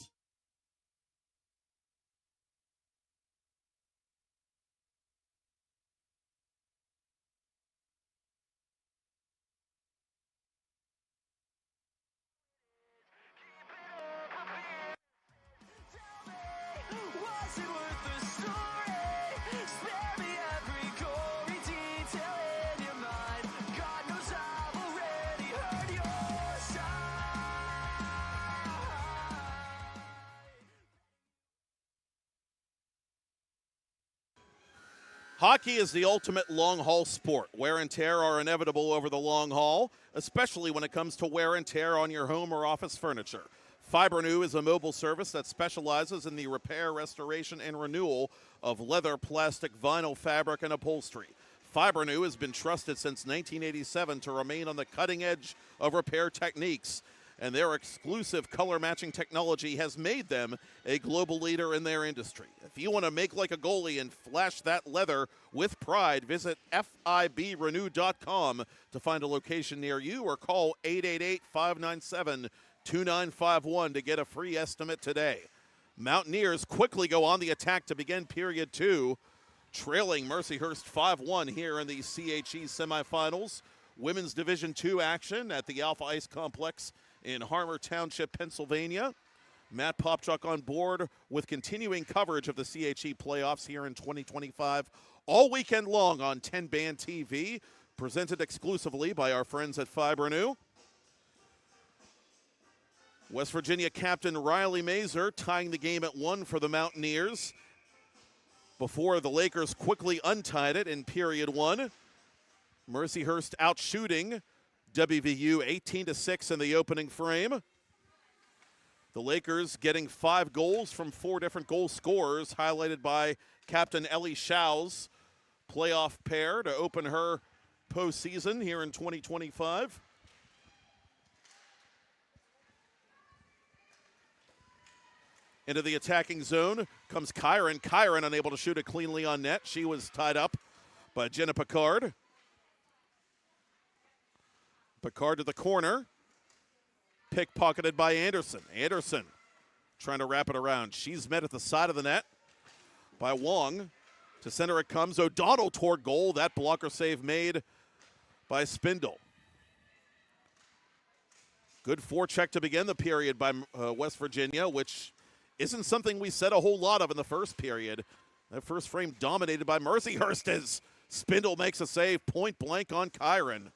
Hockey is the ultimate long-haul sport. Wear and tear are inevitable over the long haul, especially when it comes to wear and tear on your home or office furniture. FiberNew is a mobile service that specializes in the repair, restoration, and renewal of leather, plastic, vinyl, fabric, and upholstery. FiberNew has been trusted since 1987 to remain on the cutting edge of repair techniques, and their exclusive color-matching technology has made them a global leader in their industry. If you want to make like a goalie and flash that leather with pride, visit FIBRenew.com to find a location near you or call 888-597-2951 to get a free estimate today. Mountaineers quickly go on the attack to begin period 2, trailing Mercyhurst 5-1 here in the CHE semifinals. Women's Division II action at the Alpha Ice Complex in Harmer Township, Pennsylvania. Matt Popchock on board with continuing coverage of the CHE playoffs here in 2025 all weekend long on 10bandTV, presented exclusively by our friends at Fibrenew. West Virginia captain Riley Mazer tying the game at 1 for the Mountaineers before the Lakers quickly untied it in period 1. Mercyhurst out shooting WVU 18-6 in the opening frame. The Lakers getting 5 goals from 4 different goal scorers, highlighted by Captain Ellie Shaw's playoff pair to open her postseason here in 2025. Into the attacking zone comes Kyron. Kyron unable to shoot it cleanly on net. She was tied up by Jenna Picard. Picard to the corner. Pickpocketed by Anderson. Anderson trying to wrap it around. She's met at the side of the net by Wong. To center it comes. O'Donnell toward goal. That blocker save made by Spindle. Good forecheck to begin the period by West Virginia, which isn't something we said a whole lot of in the first period. That first frame dominated by Mercyhurst as Spindle makes a save point blank on Kyron.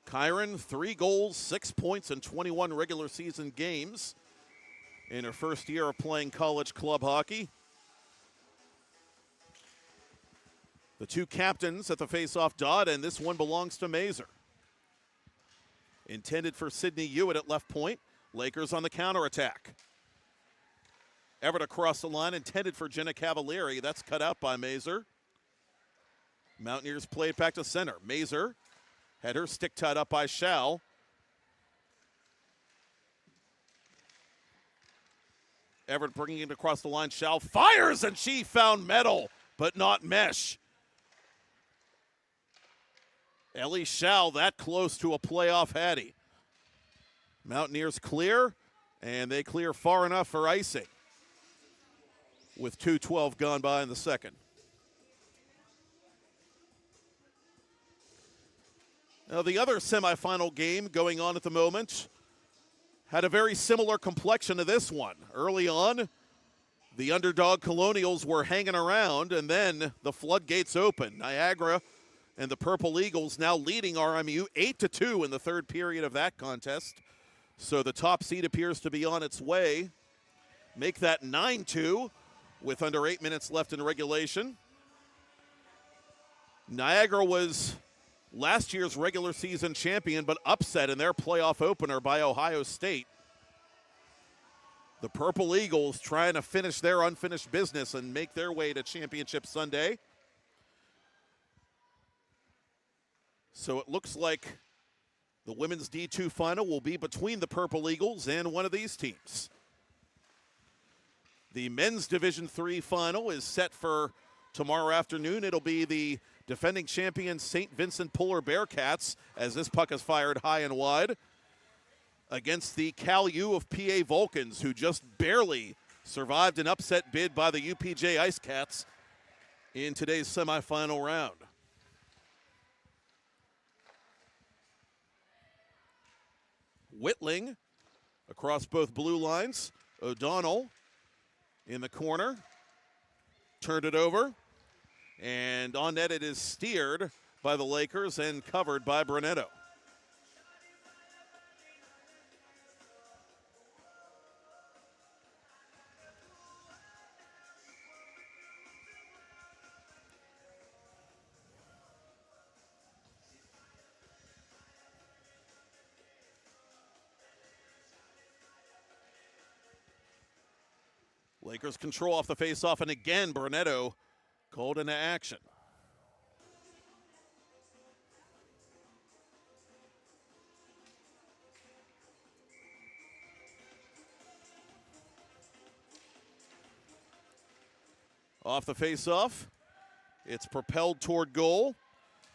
Kyron, 3 goals, 6 points in 21 regular season games in her first year of playing college club hockey. The 2 captains at the faceoff dot, and this one belongs to Mazer. Intended for Sydney Hewitt at left point. Lakers on the counterattack. Everett across the line, intended for Jenna Cavalieri. That's cut out by Mazer. Mountaineers play it back to center. Mazer had her stick tied up by Schall. Everett bringing it across the line. Schall fires, and she found metal, but not mesh. Ellie Schall that close to a playoff Hattie. Mountaineers clear, and they clear far enough for icing with 2:12 gone by in the second. Now, the other semifinal game going on at the moment had a very similar complexion to this one. Early on, the underdog Colonials were hanging around, and then the floodgates opened. Niagara and the Purple Eagles now leading RMU 8-2 in the third period of that contest. So the top seed appears to be on its way. Make that 9-2 with under 8 minutes left in regulation. Niagara was last year's regular season champion, but upset in their playoff opener by Ohio State. The Purple Eagles trying to finish their unfinished business and make their way to Championship Sunday. So it looks like the women's D2 final will be between the Purple Eagles and one of these teams. The men's Division III final is set for tomorrow afternoon. It'll be the defending champion St. Vincent Polar Bearcats, as this puck is fired high and wide, against the Cal U of PA Vulcans, who just barely survived an upset bid by the UPJ Ice Cats in today's semifinal round. Whitling across both blue lines. O'Donnell in the corner. Turned it over. And on net it is steered by the Lakers and covered by Brunetto. Lakers control off the faceoff, and again Brunetto called into action. Off the faceoff, it's propelled toward goal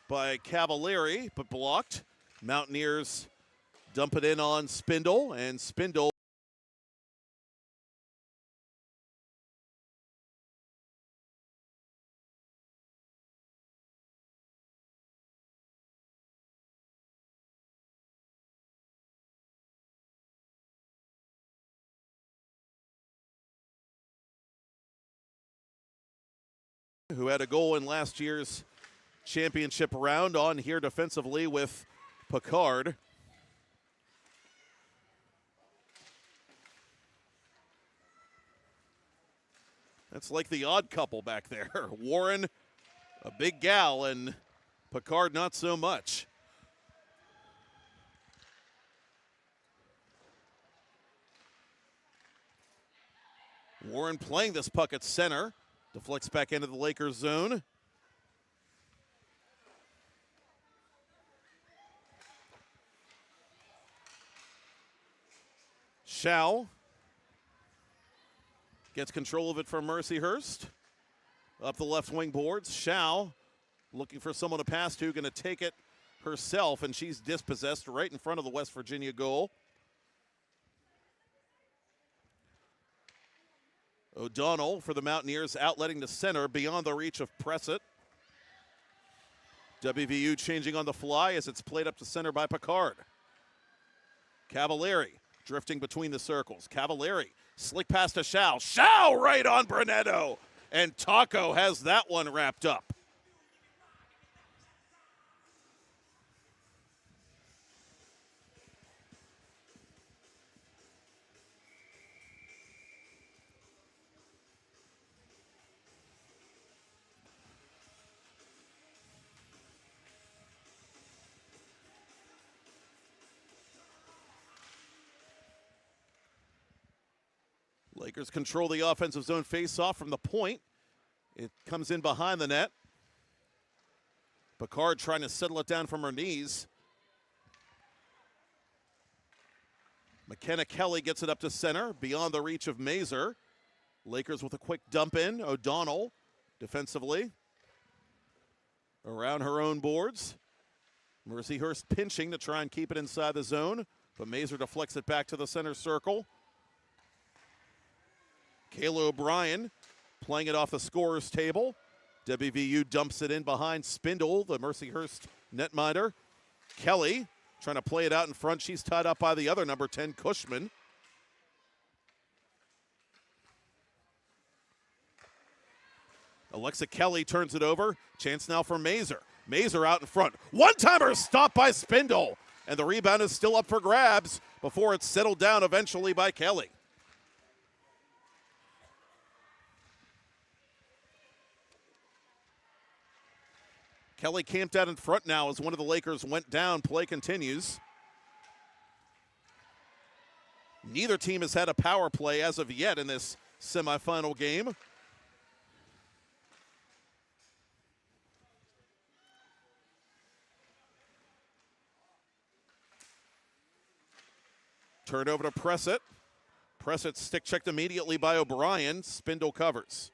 by Cavalieri, but blocked. Mountaineers dump it in on Spindle, and Spindle who had a goal in last year's championship round, on here defensively with Picard. That's like the odd couple back there. Warren, a big gal, and Picard not so much. Warren playing this puck at center. Deflects back into the Lakers zone. Shao gets control of it from Mercyhurst. Up the left wing boards. Shao looking for someone to pass to, going to take it herself, and she's dispossessed right in front of the West Virginia goal. O'Donnell for the Mountaineers, outletting to center beyond the reach of Pressett. WVU changing on the fly as it's played up to center by Picard. Cavallari drifting between the circles. Cavallari, slick pass to Shao. Shao right on Brunetto. And Taco has that one wrapped up. Lakers control the offensive zone face-off from the point. It comes in behind the net. Picard trying to settle it down from her knees. McKenna Kelly gets it up to center, beyond the reach of Mazer. Lakers with a quick dump in. O'Donnell defensively around her own boards. Mercyhurst pinching to try and keep it inside the zone, but Mazer deflects it back to the center circle. Kayla O'Brien playing it off the scorer's table. WVU dumps it in behind Spindle, the Mercyhurst netminder. Kelly trying to play it out in front. She's tied up by the other number 10, Cushman. Alexa Kelly turns it over. Chance now for Mazer. Mazer out in front. One-timer stopped by Spindle. And the rebound is still up for grabs before it's settled down eventually by Kelly. Kelly camped out in front now as one of the Lakers went down. Play continues. Neither team has had a power play as of yet in this semifinal game. Turned over to Pressett. Pressett stick checked immediately by O'Brien. Spindle covers.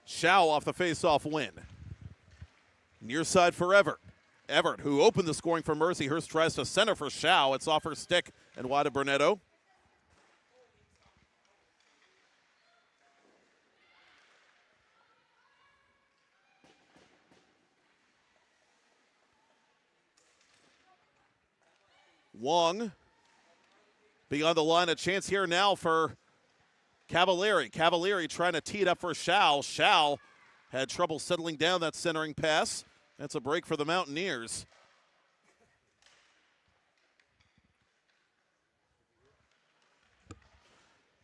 Shao off the face-off win. Near side for Everett. Everett, who opened the scoring for Mercyhurst, tries to center for Shao. It's off her stick and wide of Brunetto. Wong beyond the line. A chance here now for Cavallari. Cavallari trying to tee it up for Shao. Shao had trouble settling down that centering pass. That's a break for the Mountaineers.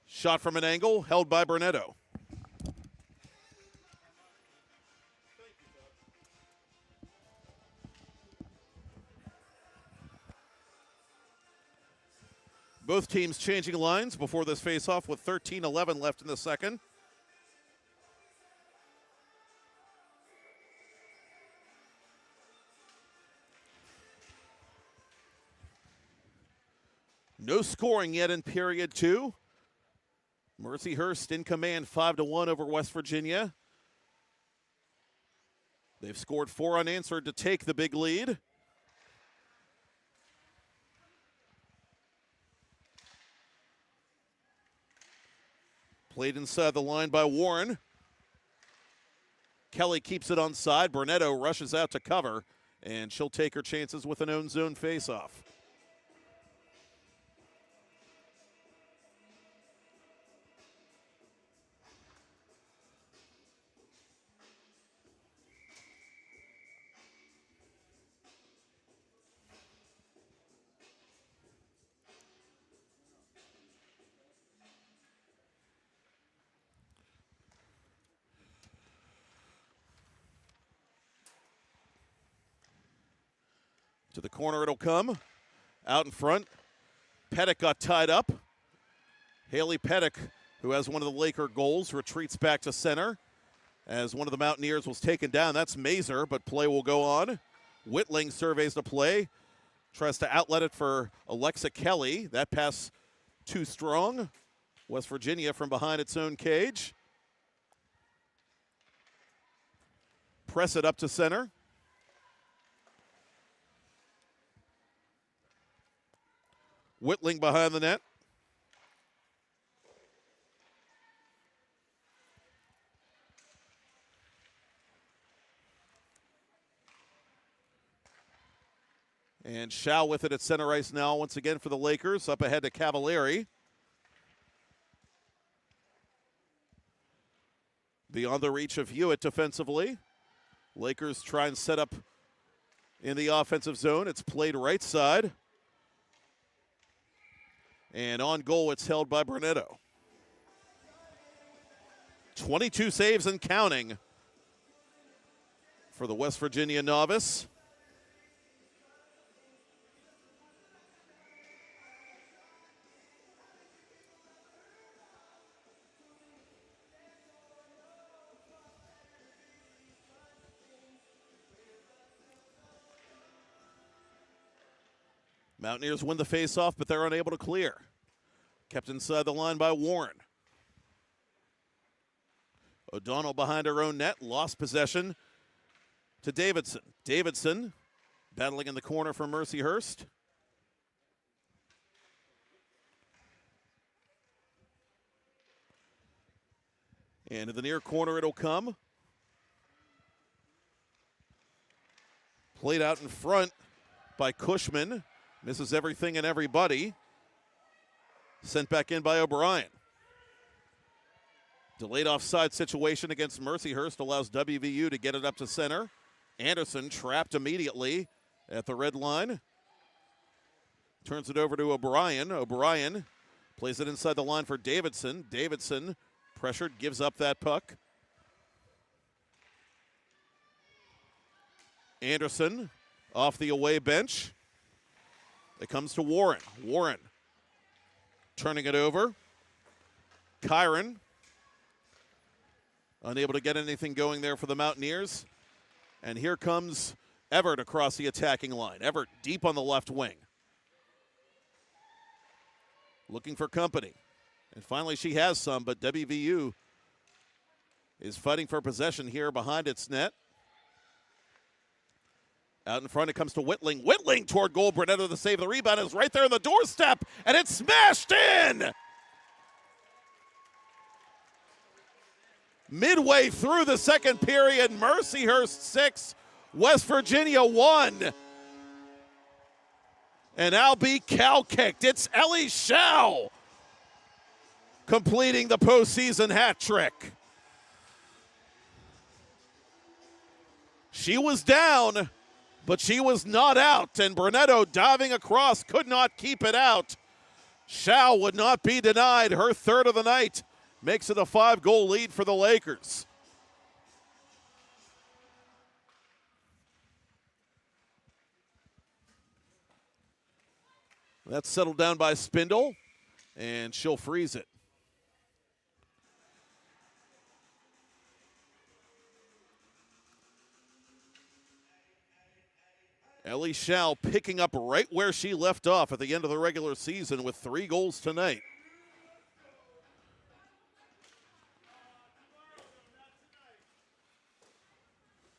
Shot from an angle, held by Brunetto. Both teams changing lines before this face-off with 13:11 left in the second. No scoring yet in period two. Mercyhurst in command 5-1 over West Virginia. They've scored 4 unanswered to take the big lead. Played inside the line by Warren. Kelly keeps it onside. Brunetto rushes out to cover, and she'll take her chances with an own zone faceoff. To the corner it'll come. Out in front. Pettick got tied up. Haley Pettick, who has one of the Laker goals, retreats back to center as one of the Mountaineers was taken down. That's Mazer, but play will go on. Whitling surveys the play. Tries to outlet it for Alexa Kelly. That pass too strong. West Virginia from behind its own cage. Press it up to center. Whitling behind the net. And Shaw with it at center ice now once again for the Lakers. Up ahead to Cavallari. Beyond the reach of Hewitt defensively. Lakers try and set up in the offensive zone. It's played right side. And on goal, it's held by Brunetto. 22 saves and counting for the West Virginia novice. Mountaineers win the faceoff, but they're unable to clear. Kept inside the line by Warren. O'Donnell behind her own net, lost possession to Davidson. Davidson battling in the corner for Mercyhurst. And in the near corner it'll come. Played out in front by Cushman. Misses everything and everybody. Sent back in by O'Brien. Delayed offside situation against Mercyhurst allows WVU to get it up to center. Anderson trapped immediately at the red line. Turns it over to O'Brien. O'Brien plays it inside the line for Davidson. Davidson pressured, gives up that puck. Anderson off the away bench. It comes to Warren. Warren turning it over. Kyron unable to get anything going there for the Mountaineers. And here comes Everett across the attacking line. Everett deep on the left wing. Looking for company. And finally she has some, but WVU is fighting for possession here behind its net. Out in front, it comes to Whitling. Whitling toward goal. Brunetto, the save. The rebound is right there on the doorstep, and it's smashed in! Midway through the second period, Mercyhurst 6, West Virginia 1. And Albee cow-kicked. It's Ellie Schau completing the postseason hat trick. She was down, but she was not out, and Brunetto diving across could not keep it out. Schau would not be denied. Her third of the night makes it a 5-goal lead for the Lakers. That's settled down by Spindle, and she'll freeze it. Ellie Schau picking up right where she left off at the end of the regular season with 3 goals tonight.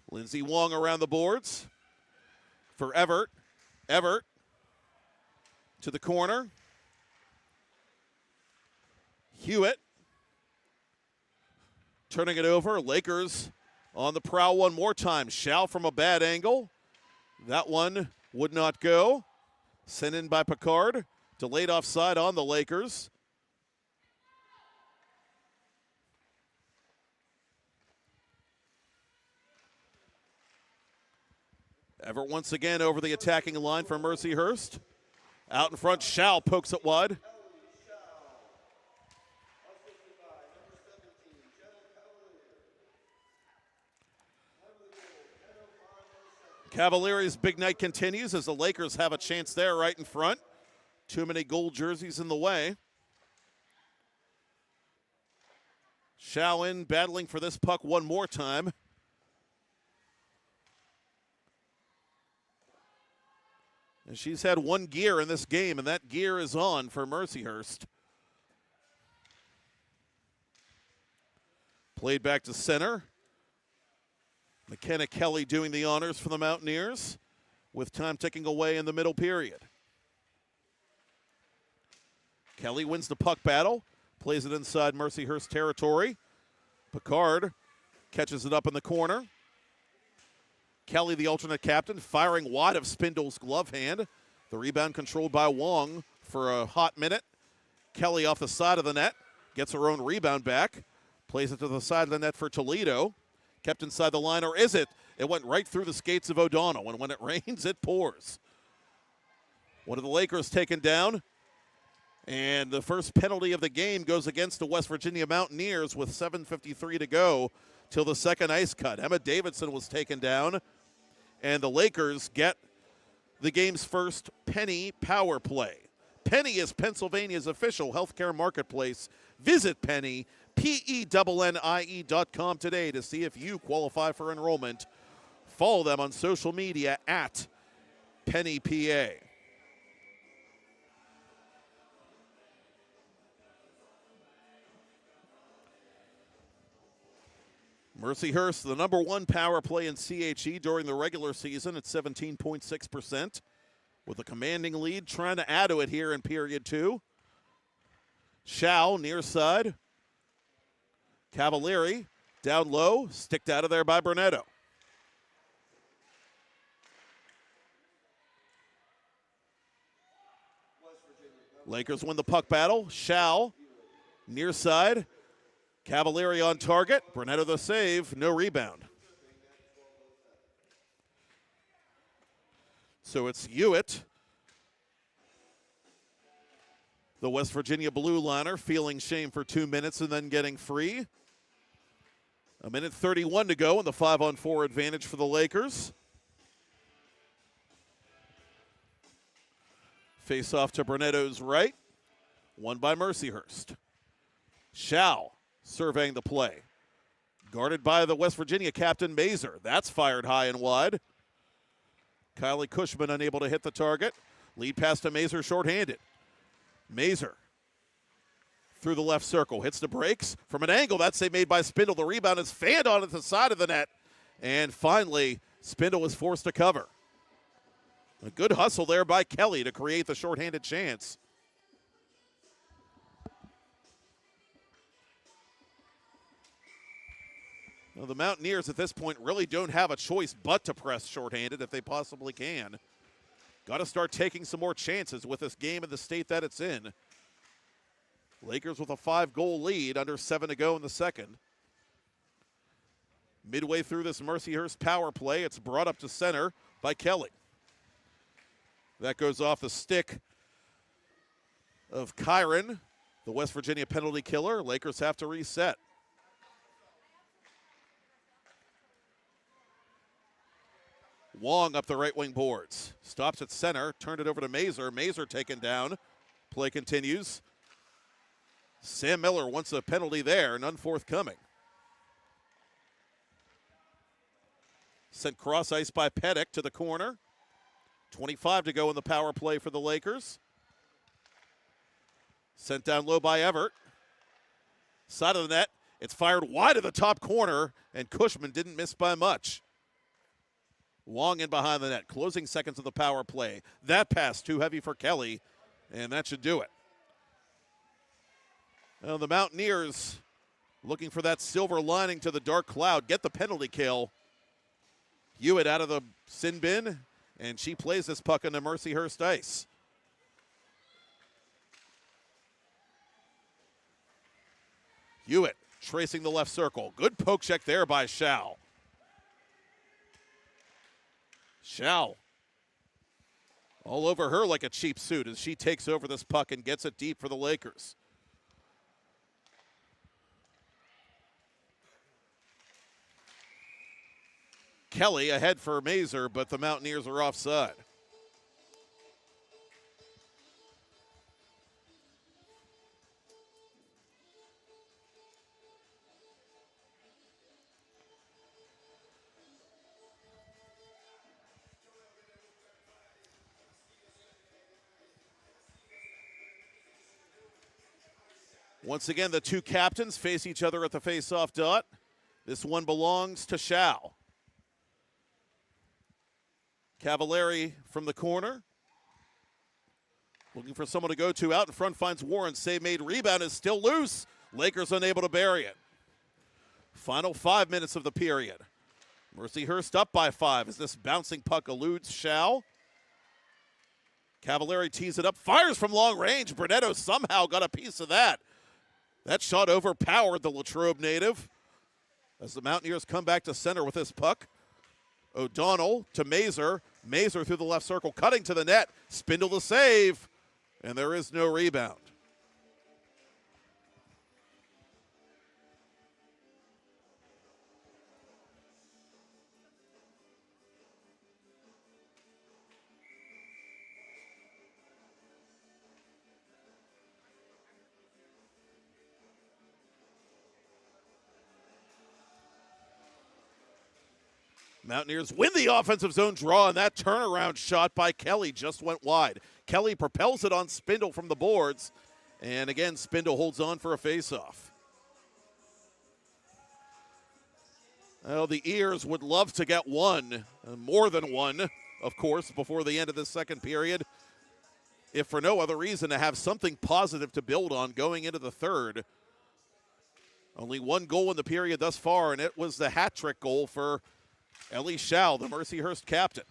Lindsey Wong around the boards for Everett. Everett to the corner. Hewitt turning it over. Lakers on the prowl one more time. Shao from a bad angle. That one would not go. Sent in by Picard. Delayed offside on the Lakers. Everett once again over the attacking line for Mercyhurst. Out in front, Shao pokes it wide. Cavalieri's big night continues as the Lakers have a chance there right in front. Too many gold jerseys in the way. Shao in battling for this puck one more time. And she's had one gear in this game, and that gear is on for Mercyhurst. Played back to center. McKenna Kelly doing the honors for the Mountaineers with time ticking away in the middle period. Kelly wins the puck battle, plays it inside Mercyhurst territory. Picard catches it up in the corner. Kelly, the alternate captain, firing wide of Spindle's glove hand. The rebound controlled by Wong for a hot minute. Kelly off the side of the net, gets her own rebound back, plays it to the side of the net for Toledo. Kept inside the line, or is it? It went right through the skates of O'Donnell, and when it rains, it pours. One of the Lakers taken down, and the first penalty of the game goes against the West Virginia Mountaineers with 7:53 to go till the second ice cut. Emma Davidson was taken down, and the Lakers get the game's first Penny power play. Penny is Pennsylvania's official healthcare marketplace. Visit Penny, PENNIE.com today to see if you qualify for enrollment. Follow them on social media at PennyPA. Mercyhurst, the number one power play in CHE during the regular season at 17.6%, with a commanding lead, trying to add to it here in period two. Shao, near side. Cavalieri, down low, sticked out of there by Brunetto. Lakers win the puck battle. Shao, near side. Cavalieri on target. Brunetto the save. No rebound. So it's Hewitt, the West Virginia blue liner, feeling shame for 2 minutes and then getting free. 1:31 to go in the 5-on-4 advantage for the Lakers. Face off to Brunetto's right. Won by Mercyhurst. Shao surveying the play. Guarded by the West Virginia captain, Mazer. That's fired high and wide. Kylie Cushman unable to hit the target. Lead pass to Mazer shorthanded. Mazer through the left circle. Hits the brakes from an angle. That save made by Spindle. The rebound is fanned on at the side of the net. And finally, Spindle is forced to cover. A good hustle there by Kelly to create the shorthanded chance. Well, the Mountaineers at this point really don't have a choice but to press shorthanded if they possibly can. Got to start taking some more chances with this game in the state that it's in. Lakers with a 5-goal lead, under 7 to go in the second. Midway through this Mercyhurst power play, it's brought up to center by Kelly. That goes off the stick of Kyron, the West Virginia penalty killer. Lakers have to reset. Wong up the right wing boards. Stops at center, turned it over to Mazer. Mazer taken down. Play continues. Sam Miller wants a penalty there, none forthcoming. Sent cross ice by Pettick to the corner. 25 to go in the power play for the Lakers. Sent down low by Everett. Side of the net. It's fired wide of the top corner, and Cushman didn't miss by much. Long in behind the net. Closing seconds of the power play. That pass too heavy for Kelly, and that should do it. Well, the Mountaineers looking for that silver lining to the dark cloud, get the penalty kill. Hewitt out of the sin bin, and she plays this puck into Mercyhurst ice. Hewitt tracing the left circle. Good poke check there by Shao. Shao all over her like a cheap suit as she takes over this puck and gets it deep for the Lakers. Kelly ahead for Mazer, but the Mountaineers are offside. Once again, the two captains face each other at the face-off dot. This one belongs to Shao. Cavallari from the corner. Looking for someone to go to. Out in front finds Warren. Save made. Rebound is still loose. Lakers unable to bury it. Final 5 minutes of the period. Mercyhurst up by 5 as this bouncing puck eludes Shao. Cavallari tees it up. Fires from long range. Brunetto somehow got a piece of that. That shot overpowered the Latrobe native as the Mountaineers come back to center with this puck. O'Donnell to Mazer. Mazer through the left circle, cutting to the net. Spindle the save, and there is no rebound. Mountaineers win the offensive zone draw, and that turnaround shot by Kelly just went wide. Kelly propels it on Spindle from the boards, and again, Spindle holds on for a faceoff. Well, the Ears would love to get one, more than one, of course, before the end of this second period, if for no other reason to have something positive to build on going into the third. Only one goal in the period thus far, and it was the hat trick goal for Ellie Shao, the Mercyhurst captain.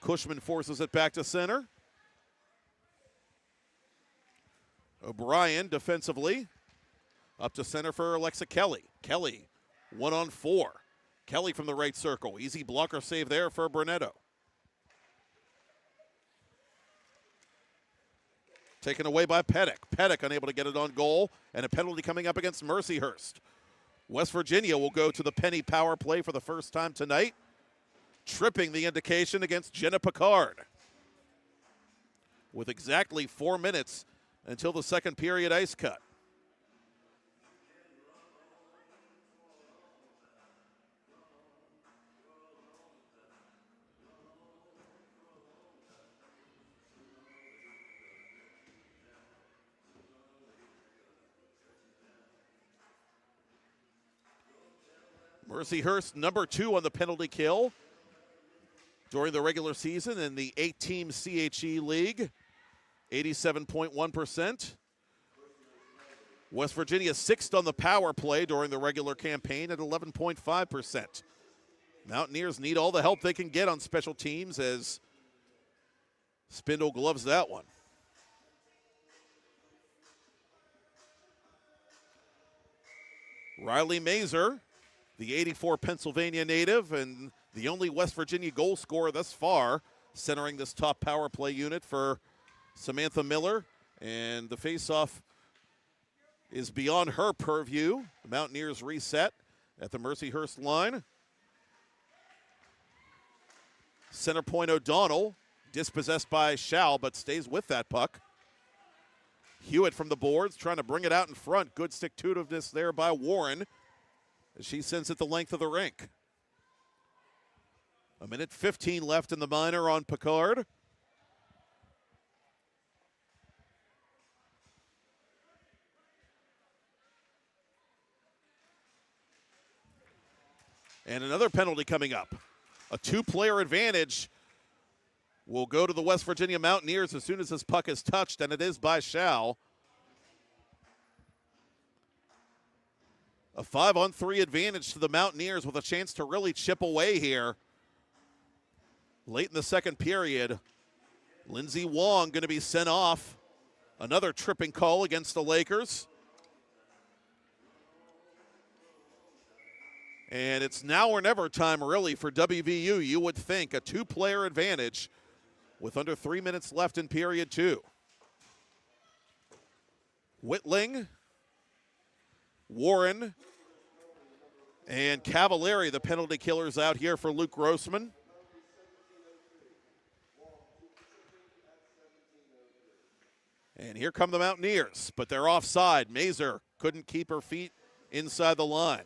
Cushman forces it back to center. O'Brien defensively. Up to center for Alexa Kelly. Kelly, 1-on-4. Kelly from the right circle. Easy blocker save there for Brunetto. Taken away by Pettick. Pettick unable to get it on goal, and a penalty coming up against Mercyhurst. West Virginia will go to the penny power play for the first time tonight, tripping the indication against Jenna Picard. With exactly 4 minutes until the second period ice cut. Mercyhurst, number 2 on the penalty kill during the regular season in the 8-team CHE League, 87.1%. West Virginia 6th on the power play during the regular campaign at 11.5%. Mountaineers need all the help they can get on special teams as Spindle gloves that one. Riley Mazer, the 84 Pennsylvania native and the only West Virginia goal scorer thus far, centering this top power play unit for Samantha Miller. And the faceoff is beyond her purview. The Mountaineers reset at the Mercyhurst line. Center point O'Donnell, dispossessed by Shao, but stays with that puck. Hewitt from the boards, trying to bring it out in front. Good stick-to-itiveness there by Warren as she sends it the length of the rink. 1:15 left in the minor on Picard. And another penalty coming up. A 2-player advantage will go to the West Virginia Mountaineers as soon as this puck is touched, and it is by Shao. A 5-on-3 advantage to the Mountaineers with a chance to really chip away here. Late in the second period, Lindsey Wong going to be sent off. Another tripping call against the Lakers. And it's now or never time, really, for WVU. You would think a two-player advantage with under 3 minutes left in period two. Whitling, Warren, and Cavallari, the penalty killers out here for Luke Grossman. And here come the Mountaineers, but they're offside. Mazer couldn't keep her feet inside the line.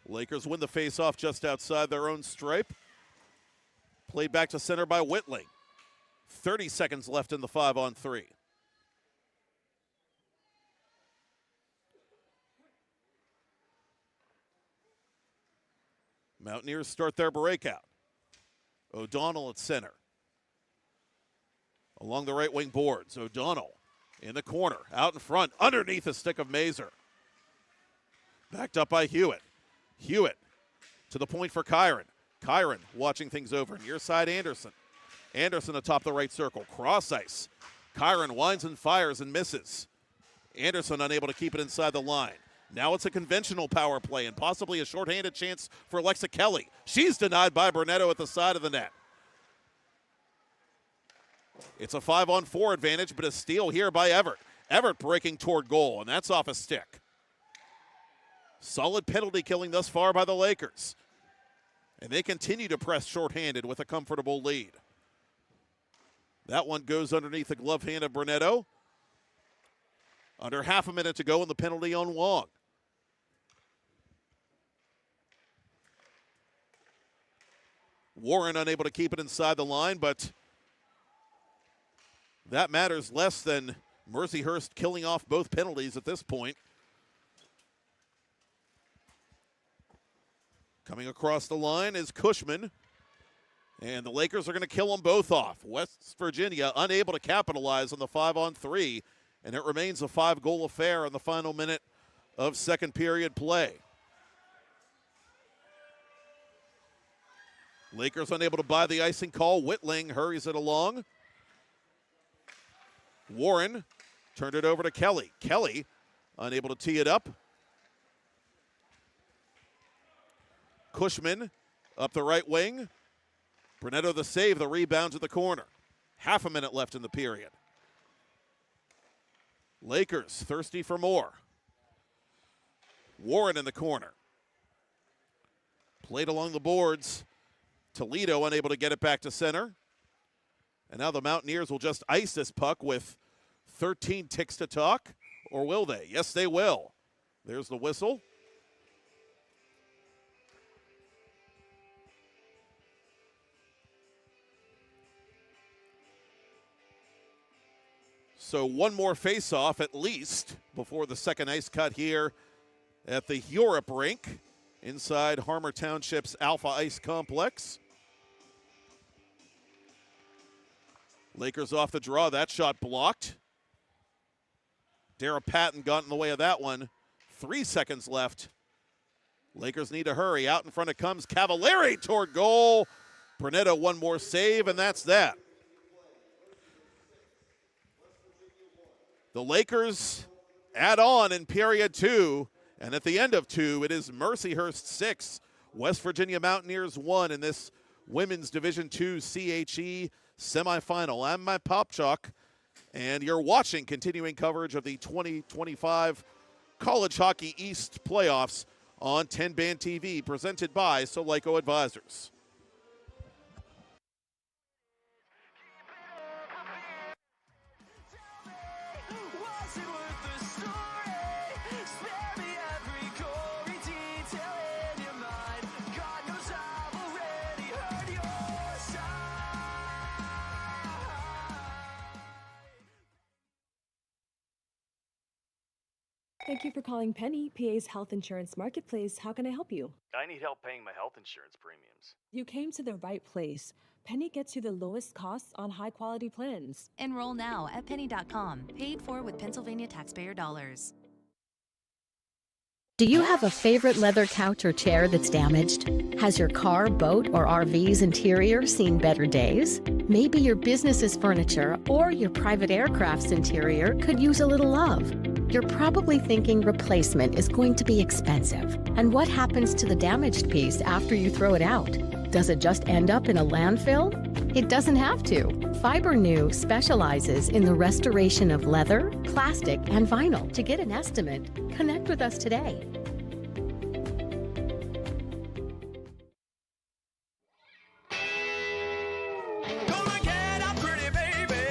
Lakers win the faceoff just outside their own stripe. Played back to center by Whitling. 30 seconds left in the 5-on-3. Mountaineers start their breakout. O'Donnell at center. Along the right wing boards, O'Donnell in the corner, out in front, underneath the stick of Mazer. Backed up by Hewitt. Hewitt to the point for Kyron. Kyron watching things over. Near side Anderson. Anderson atop the right circle. Cross ice. Kyron winds and fires and misses. Anderson unable to keep it inside the line. Now it's a conventional power play and possibly a shorthanded chance for Alexa Kelly. She's denied by Brunetto at the side of the net. It's a 5-on-4 advantage, but a steal here by Everett. Everett breaking toward goal, and that's off a stick. Solid penalty killing thus far by the Lakers. And they continue to press shorthanded with a comfortable lead. That one goes underneath the glove hand of Brunetto. Under half a minute to go in the penalty on Wong. Warren unable to keep it inside the line, but that matters less than Mercyhurst killing off both penalties at this point. Coming across the line is Cushman, and the Lakers are going to kill them both off. West Virginia unable to capitalize on the 5-on-3, and it remains a 5-goal affair in the final minute of second period play. Lakers unable to buy the icing call. Whitling hurries it along. Warren turned it over to Kelly. Kelly unable to tee it up. Cushman up the right wing. Brunetto the save, the rebound to the corner. Half a minute left in the period. Lakers thirsty for more. Warren in the corner. Played along the boards. Toledo unable to get it back to center. And now the Mountaineers will just ice this puck with 13 ticks to talk. Or will they? Yes, they will. There's the whistle. So one more face-off at least before the second ice cut here at the Europe rink inside Harmer Township's Alpha Ice Complex. Lakers off the draw. That shot blocked. Dara Patton got in the way of that one. 3 seconds left. Lakers need to hurry. Out in front it comes. Cavallari toward goal. Brunetto one more save, and that's that. The Lakers add on in period two, and at the end of two, it is Mercyhurst 6, West Virginia Mountaineers 1 in this Women's Division II CHE semifinal. I'm Matt Popchock, and you're watching continuing coverage of the 2025 College Hockey East playoffs on TenbandTV, presented by Soleco Advisors. Thank you for calling Penny, PA's health insurance marketplace. How can I help you? I need help paying my health insurance premiums. You came to the right place. Penny gets you the lowest costs on high-quality plans. Enroll now at penny.com, paid for with Pennsylvania taxpayer dollars. Do you have a favorite leather couch or chair that's damaged? Has your car, boat, or RV's interior seen better days? Maybe your business's furniture or your private aircraft's interior could use a little love. You're probably thinking replacement is going to be expensive. And what happens to the damaged piece after you throw it out? Does it just end up in a landfill? It doesn't have to. FiberNew specializes in the restoration of leather, plastic, and vinyl. To get an estimate, connect with us today. Gonna get out, pretty baby.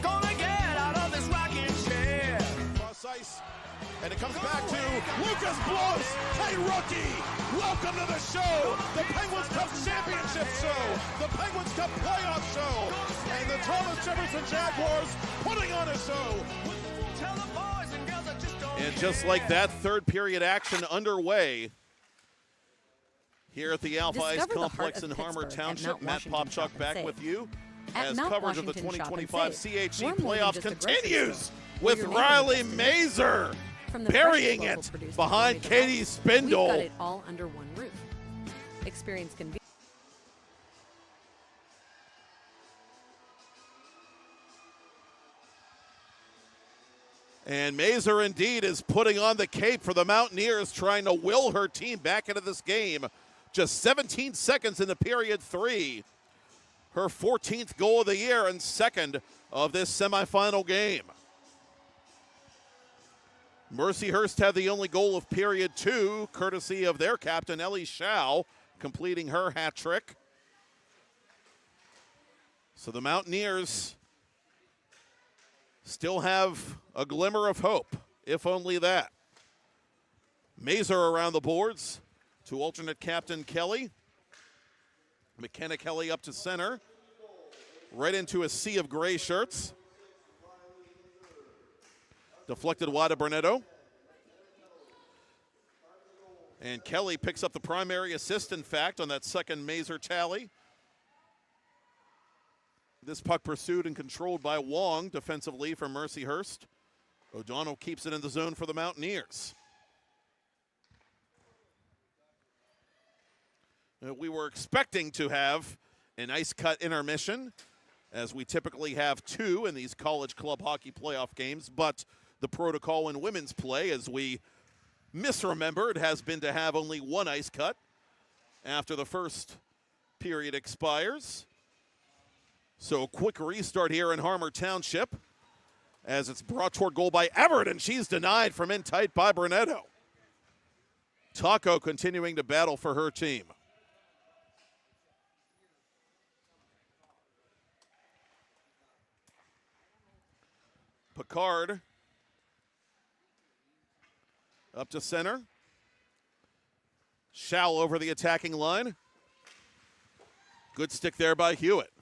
Gonna get out of this rocking chair. Cross ice, and it comes back to Lucas Blows. Hey, rookie! Welcome to the show, the Penguins Cup Championship show, the Penguins Cup playoff show, and the Thomas Jefferson Jaguars putting on a show. Tell the boys and girls I just don't And just like that, third period action underway here at the Alpha Ice Discover the Complex heart in of Harmer Pittsburgh at Township. Mount Matt Washington Shop Popchock and back Save. with you At as Mount coverage of the Washington Shop and 2025 Save, CHE we're more than playoffs just a grocery continues store. with We're your Riley neighborhood Mazer From the burying freshest it local produce behind to gourmet Katie development, Spindle. We've got it all under one roof. Experience convenience. And Mazer indeed is putting on the cape for the Mountaineers, trying to will her team back into this game. Just 17 seconds into period 3. Her 14th goal of the year and second of this semifinal game. Mercyhurst had the only goal of period 2, courtesy of their captain, Ellie Schau, completing her hat trick. So the Mountaineers still have a glimmer of hope, if only that. Mazer around the boards to alternate captain Kelly. McKenna Kelly up to center, right into a sea of gray shirts. Deflected wide of Burnetto. And Kelly picks up the primary assist, in fact, on that second Mazer tally. This puck pursued and controlled by Wong defensively for Mercyhurst. O'Donnell keeps it in the zone for the Mountaineers. We were expecting to have an ice cut intermission, as we typically have 2 in these college club hockey playoff games, but the protocol in women's play, as we misremembered, has been to have only 1 ice cut after the first period expires. So a quick restart here in Harmer Township as it's brought toward goal by Everett, and she's denied from in tight by Burnetto. Taco continuing to battle for her team. Picard up to center. Schau over the attacking line. Good stick there by Hewitt.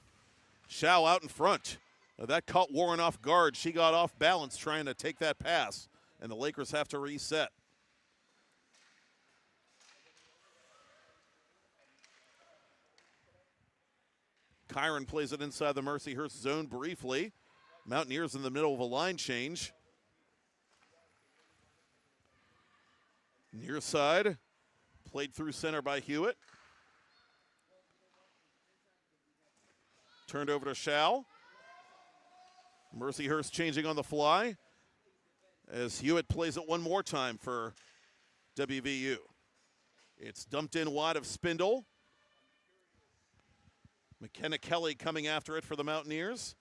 Schau out in front. That caught Warren off guard. She got off balance trying to take that pass, and the Lakers have to reset. Kyron plays it inside the Mercyhurst zone briefly. Mountaineers in the middle of a line change. Near side, played through center by Hewitt. Turned over to Schau. Mercyhurst changing on the fly as Hewitt plays it one more time for WVU. It's dumped in wide of Spindle. McKenna Kelly coming after it for the Mountaineers.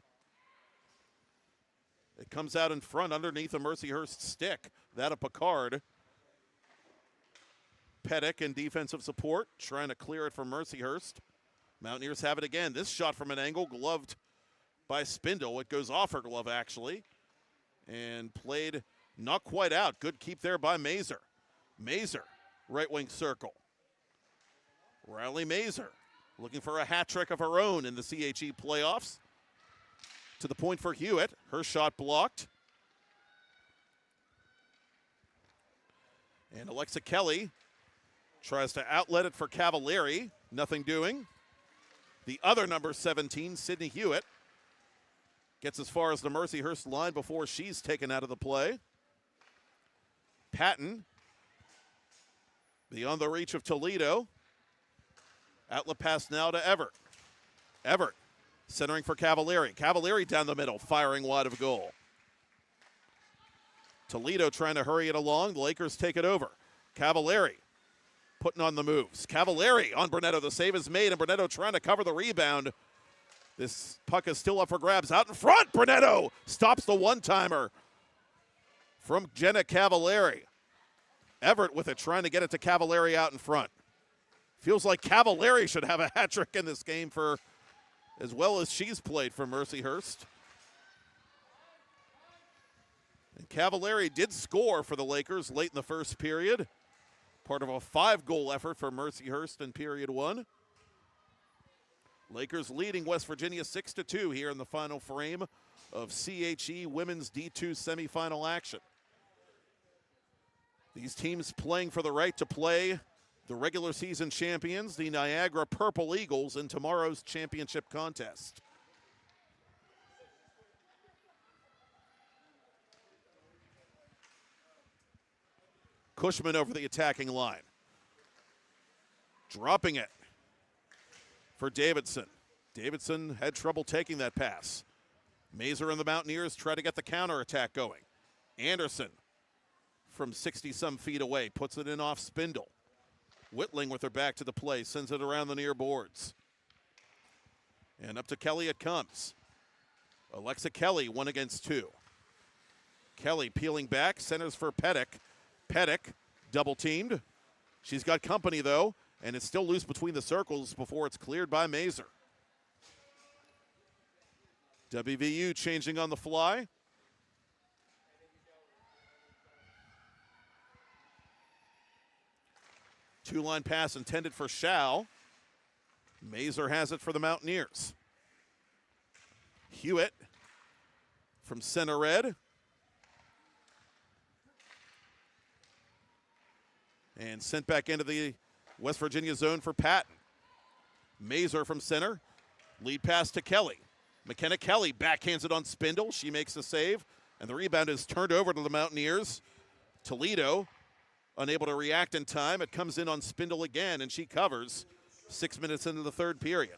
It comes out in front underneath a Mercyhurst stick. That of Picard. Pettick in defensive support, trying to clear it from Mercyhurst. Mountaineers have it again. This shot from an angle, gloved by Spindle. It goes off her glove, actually, and played not quite out. Good keep there by Mazer. Mazer, right wing circle. Riley Mazer looking for a hat trick of her own in the CHE playoffs. To the point for Hewitt. Her shot blocked. And Alexa Kelly tries to outlet it for Cavallari. Nothing doing. The other number 17, Sydney Hewitt, gets as far as the Mercyhurst line before she's taken out of the play. Patton, beyond the reach of Toledo. Outlet pass now to Everett. Everett centering for Cavallari. Cavallari down the middle, firing wide of goal. Toledo trying to hurry it along. The Lakers take it over. Cavallari putting on the moves. Cavallari on Brunetto. The save is made, and Brunetto trying to cover the rebound. This puck is still up for grabs. Out in front, Brunetto stops the one-timer from Jenna Cavallari. Everett with it, trying to get it to Cavallari out in front. Feels like Cavallari should have a hat trick in this game for as well as she's played for Mercyhurst. And Cavallari did score for the Lakers late in the first period. Part of a 5-goal effort for Mercyhurst in period 1. Lakers leading West Virginia 6-2 here in the final frame of CHE Women's D2 semifinal action. These teams playing for the right to play the regular season champions, the Niagara Purple Eagles, in tomorrow's championship contest. Cushman over the attacking line. Dropping it for Davidson. Davidson had trouble taking that pass. Mazer and the Mountaineers try to get the counterattack going. Anderson from 60-some feet away puts it in off Spindle. Whitling with her back to the play, sends it around the near boards. And up to Kelly it comes. Alexa Kelly, 1 against 2. Kelly peeling back, centers for Pettick. Pettick double teamed. She's got company though, and it's still loose between the circles before it's cleared by Mazer. WVU changing on the fly. Two-line pass intended for Shao. Mazer has it for the Mountaineers. Hewitt from center red. And sent back into the West Virginia zone for Patton. Mazer from center. Lead pass to Kelly. McKenna Kelly backhands it on Spindle. She makes the save. And the rebound is turned over to the Mountaineers. Toledo unable to react in time. It comes in on Spindle again, and she covers 6 minutes into the third period.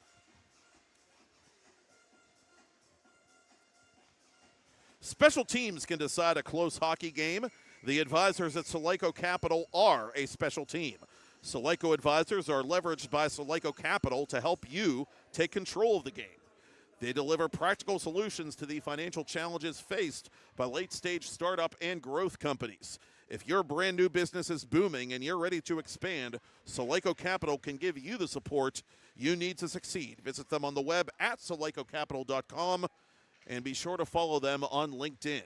Special teams can decide a close hockey game. The advisors at Soleco Capital are a special team. Soleco advisors are leveraged by Soleco Capital to help you take control of the game. They deliver practical solutions to the financial challenges faced by late-stage startup and growth companies. If your brand new business is booming and you're ready to expand, Soleco Capital can give you the support you need to succeed. Visit them on the web at solecocapital.com and be sure to follow them on LinkedIn.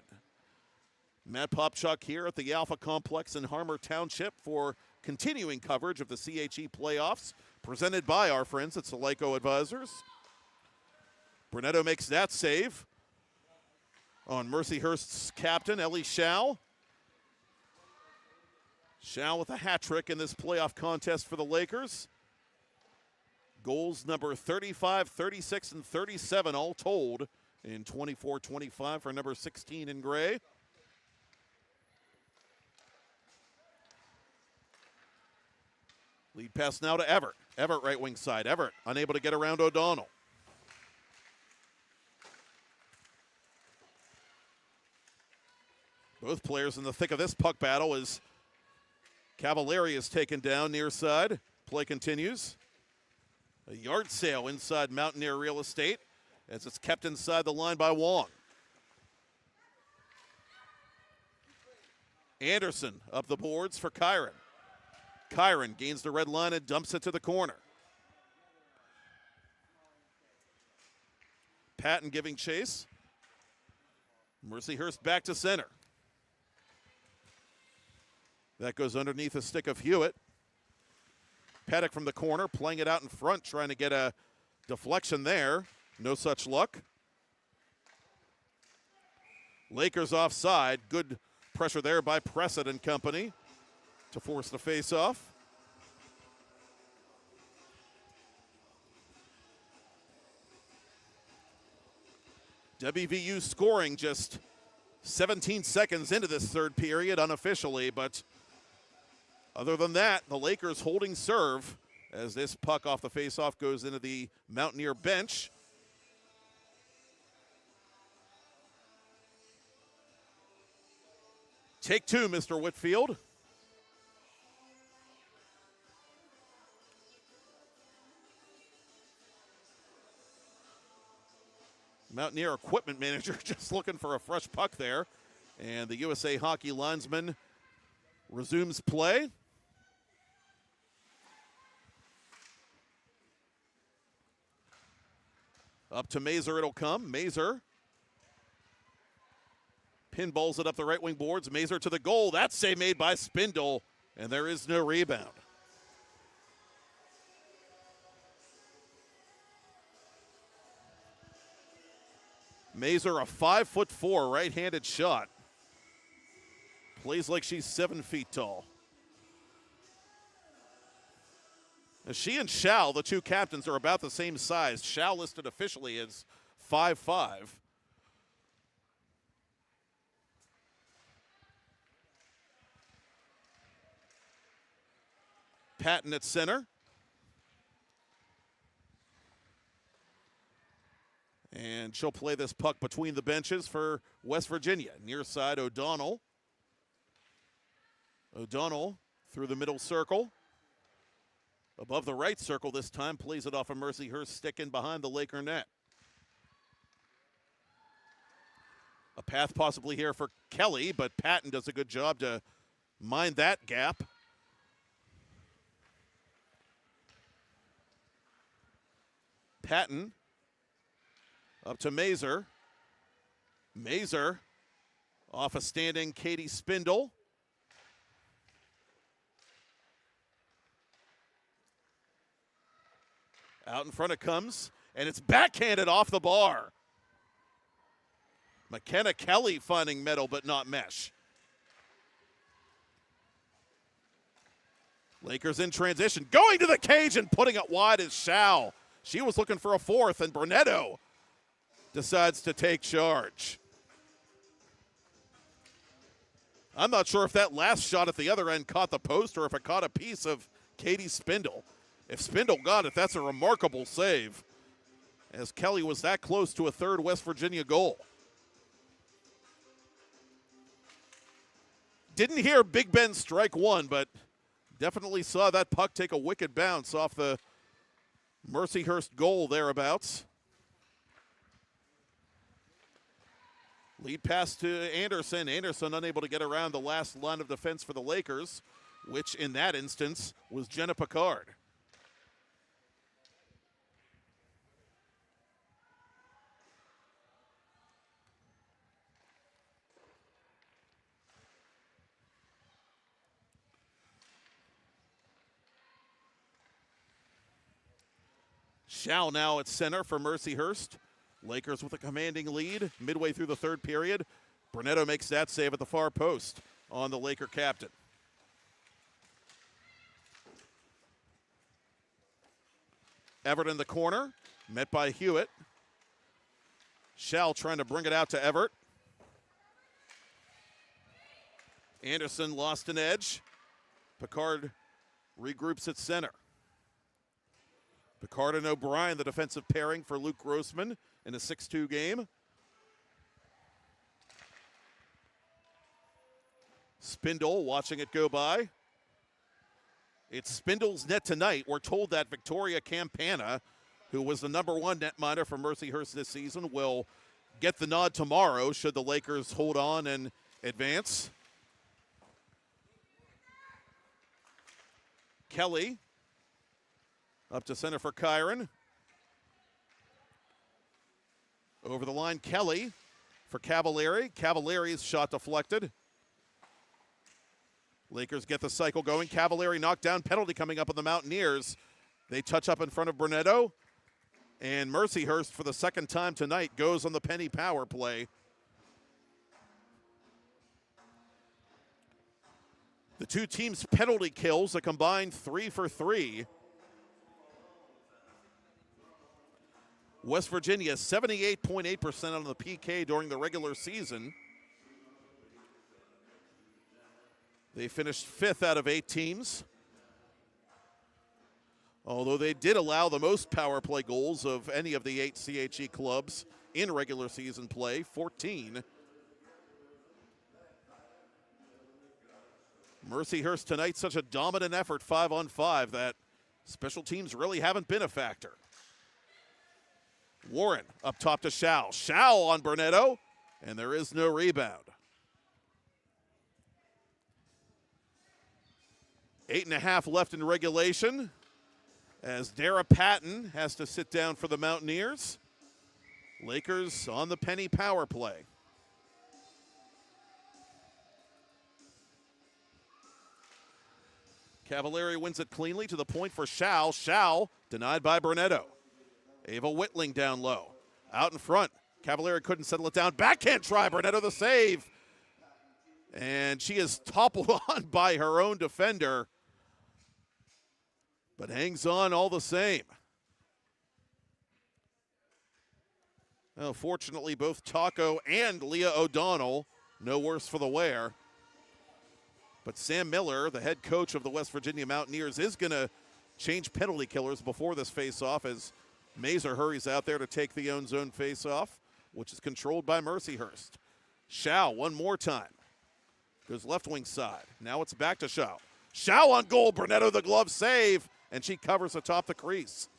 Matt Popchock here at the Alpha Complex in Harmer Township for continuing coverage of the CHE playoffs presented by our friends at Soleco Advisors. Brunetto makes that save on Mercyhurst's captain, Ellie Shao. Shao with a hat trick in this playoff contest for the Lakers. Goals number 35, 36, and 37 all told in 24-25 for number 16 in gray. Lead pass now to Everett. Everett right wing side. Everett unable to get around O'Donnell. Both players in the thick of this puck battle as Cavallari is taken down near side. Play continues. A yard sale inside Mountaineer Real Estate as it's kept inside the line by Wong. Anderson up the boards for Kyron. Kyron gains the red line and dumps it to the corner. Patton giving chase. Mercyhurst back to center. That goes underneath the stick of Hewitt. Pettick from the corner, playing it out in front, trying to get a deflection there. No such luck. Lakers offside. Good pressure there by Pressett and company. to force the face-off. WVU scoring just 17 seconds into this third period unofficially, but other than that, the Lakers holding serve as this puck off the face-off goes into the Mountaineer bench. Take two, Mr. Whitfield. Mountaineer equipment manager just looking for a fresh puck there. And the USA Hockey linesman resumes play. Up to Mazur it'll come. Mazur pinballs it up the right wing boards. Mazur to the goal. That save made by Spindle. And there is no rebound. Mazur, a 5'4" right-handed shot. Plays like she's 7 feet tall. Now she and Shao, the two captains, are about the same size. Shao listed officially as 5'5". Patton at center. And she'll play this puck between the benches for West Virginia. Near side, O'Donnell. O'Donnell through the middle circle. Above the right circle this time, plays it off a Mercyhurst stick in behind the Laker net. A path possibly here for Kelly, but Patton does a good job to mind that gap. Patton up to Mazur. Mazur off a standing Katie Spindle. Out in front it comes, and it's backhanded off the bar. McKenna Kelly finding metal but not mesh. Lakers in transition, going to the cage and putting it wide is Shao. She was looking for a fourth, and Brunetto decides to take charge. I'm not sure if that last shot at the other end caught the post or if it caught a piece of Katie Spindle. If Spindle got it, that's a remarkable save, as Kelly was that close to a third West Virginia goal. Didn't hear Big Ben strike one, but definitely saw that puck take a wicked bounce off the Mercyhurst goal thereabouts. Lead pass to Anderson. Anderson unable to get around the last line of defense for the Lakers, which in that instance was Jenna Picard. Shao now at center for Mercyhurst. Lakers with a commanding lead midway through the third period. Brunetto makes that save at the far post on the Laker captain. Everett in the corner, met by Hewitt. Shao trying to bring it out to Everett. Anderson lost an edge. Picard regroups at center. Picard and O'Brien, the defensive pairing for Luke Grossman in a 6-2 game. Spindle watching it go by. It's Spindle's net tonight. We're told that Victoria Campana, who was the #1 netminder for Mercyhurst this season, will get the nod tomorrow should the Lakers hold on and advance. Kelly up to center for Kyron. Over the line, Kelly for Cavallari. Cavallari's shot deflected. Lakers get the cycle going. Cavallari knocked down, penalty coming up on the Mountaineers. They touch up in front of Brunetto. And Mercyhurst, for the second time tonight, goes on the penny power play. The two teams' penalty kills, a combined 3 for 3. West Virginia 78.8% on the PK during the regular season. They finished 5th out of 8 teams. Although they did allow the most power play goals of any of the 8 CHE clubs in regular season play, 14. Mercyhurst tonight, such a dominant effort 5-on-5 that special teams really haven't been a factor. Warren up top to Schau. Schau on Burnetto, and there is no rebound. 8.5 left in regulation as Dara Patton has to sit down for the Mountaineers. Lakers on the penny power play. Cavalieri wins it cleanly to the point for Schau. Schau denied by Burnetto. Ava Whitling down low. Out in front. Cavalieri couldn't settle it down. Backhand try. Burnetto the save. And she is toppled on by her own defender, but hangs on all the same. Well, fortunately, both Taco and Leah O'Donnell no worse for the wear. But Sam Miller, the head coach of the West Virginia Mountaineers, is going to change penalty killers before this face-off as Mazer hurries out there to take the own zone face-off, which is controlled by Mercyhurst. Schau one more time. Goes left wing side. Now it's back to Schau. Schau on goal. Burnetto the glove save, and she covers atop the crease.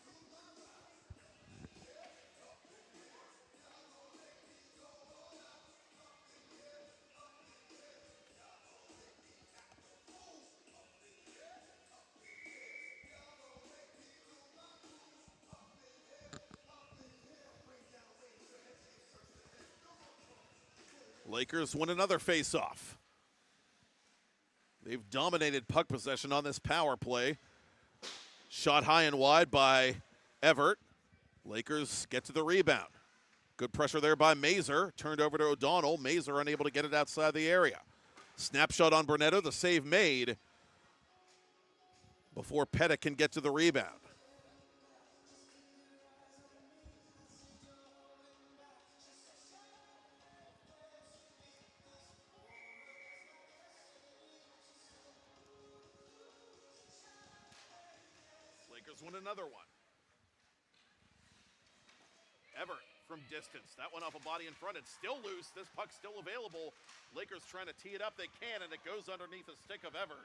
Lakers win another face-off. They've dominated puck possession on this power play. Shot high and wide by Everett. Lakers get to the rebound. Good pressure there by Mazer. Turned over to O'Donnell. Mazer unable to get it outside the area. Snapshot on Burnetto. The save made before Pettit can get to the rebound. Win another one. Everett from distance. That one off a body in front. It's still loose. This puck's still available. Lakers trying to tee it up. They can, and it goes underneath the stick of Everett.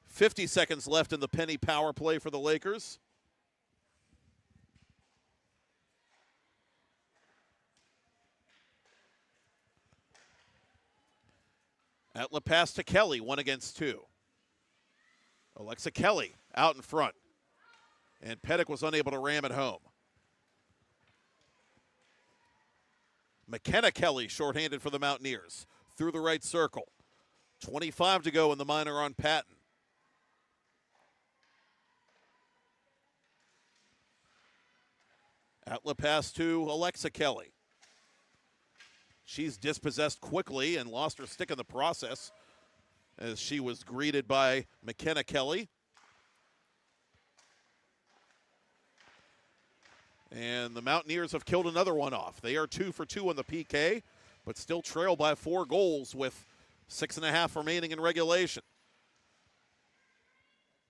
50 seconds left in the penny power play for the Lakers. Outlet pass to Kelly, 1 against 2. Alexa Kelly out in front. And Pettit was unable to ram it home. McKenna Kelly shorthanded for the Mountaineers. Through the right circle. 25 to go in the minor on Patton. Outlet pass to Alexa Kelly. She's dispossessed quickly and lost her stick in the process as she was greeted by McKenna Kelly. And the Mountaineers have killed another one off. They are 2 for 2 on the PK, but still trail by 4 goals with 6.5 remaining in regulation.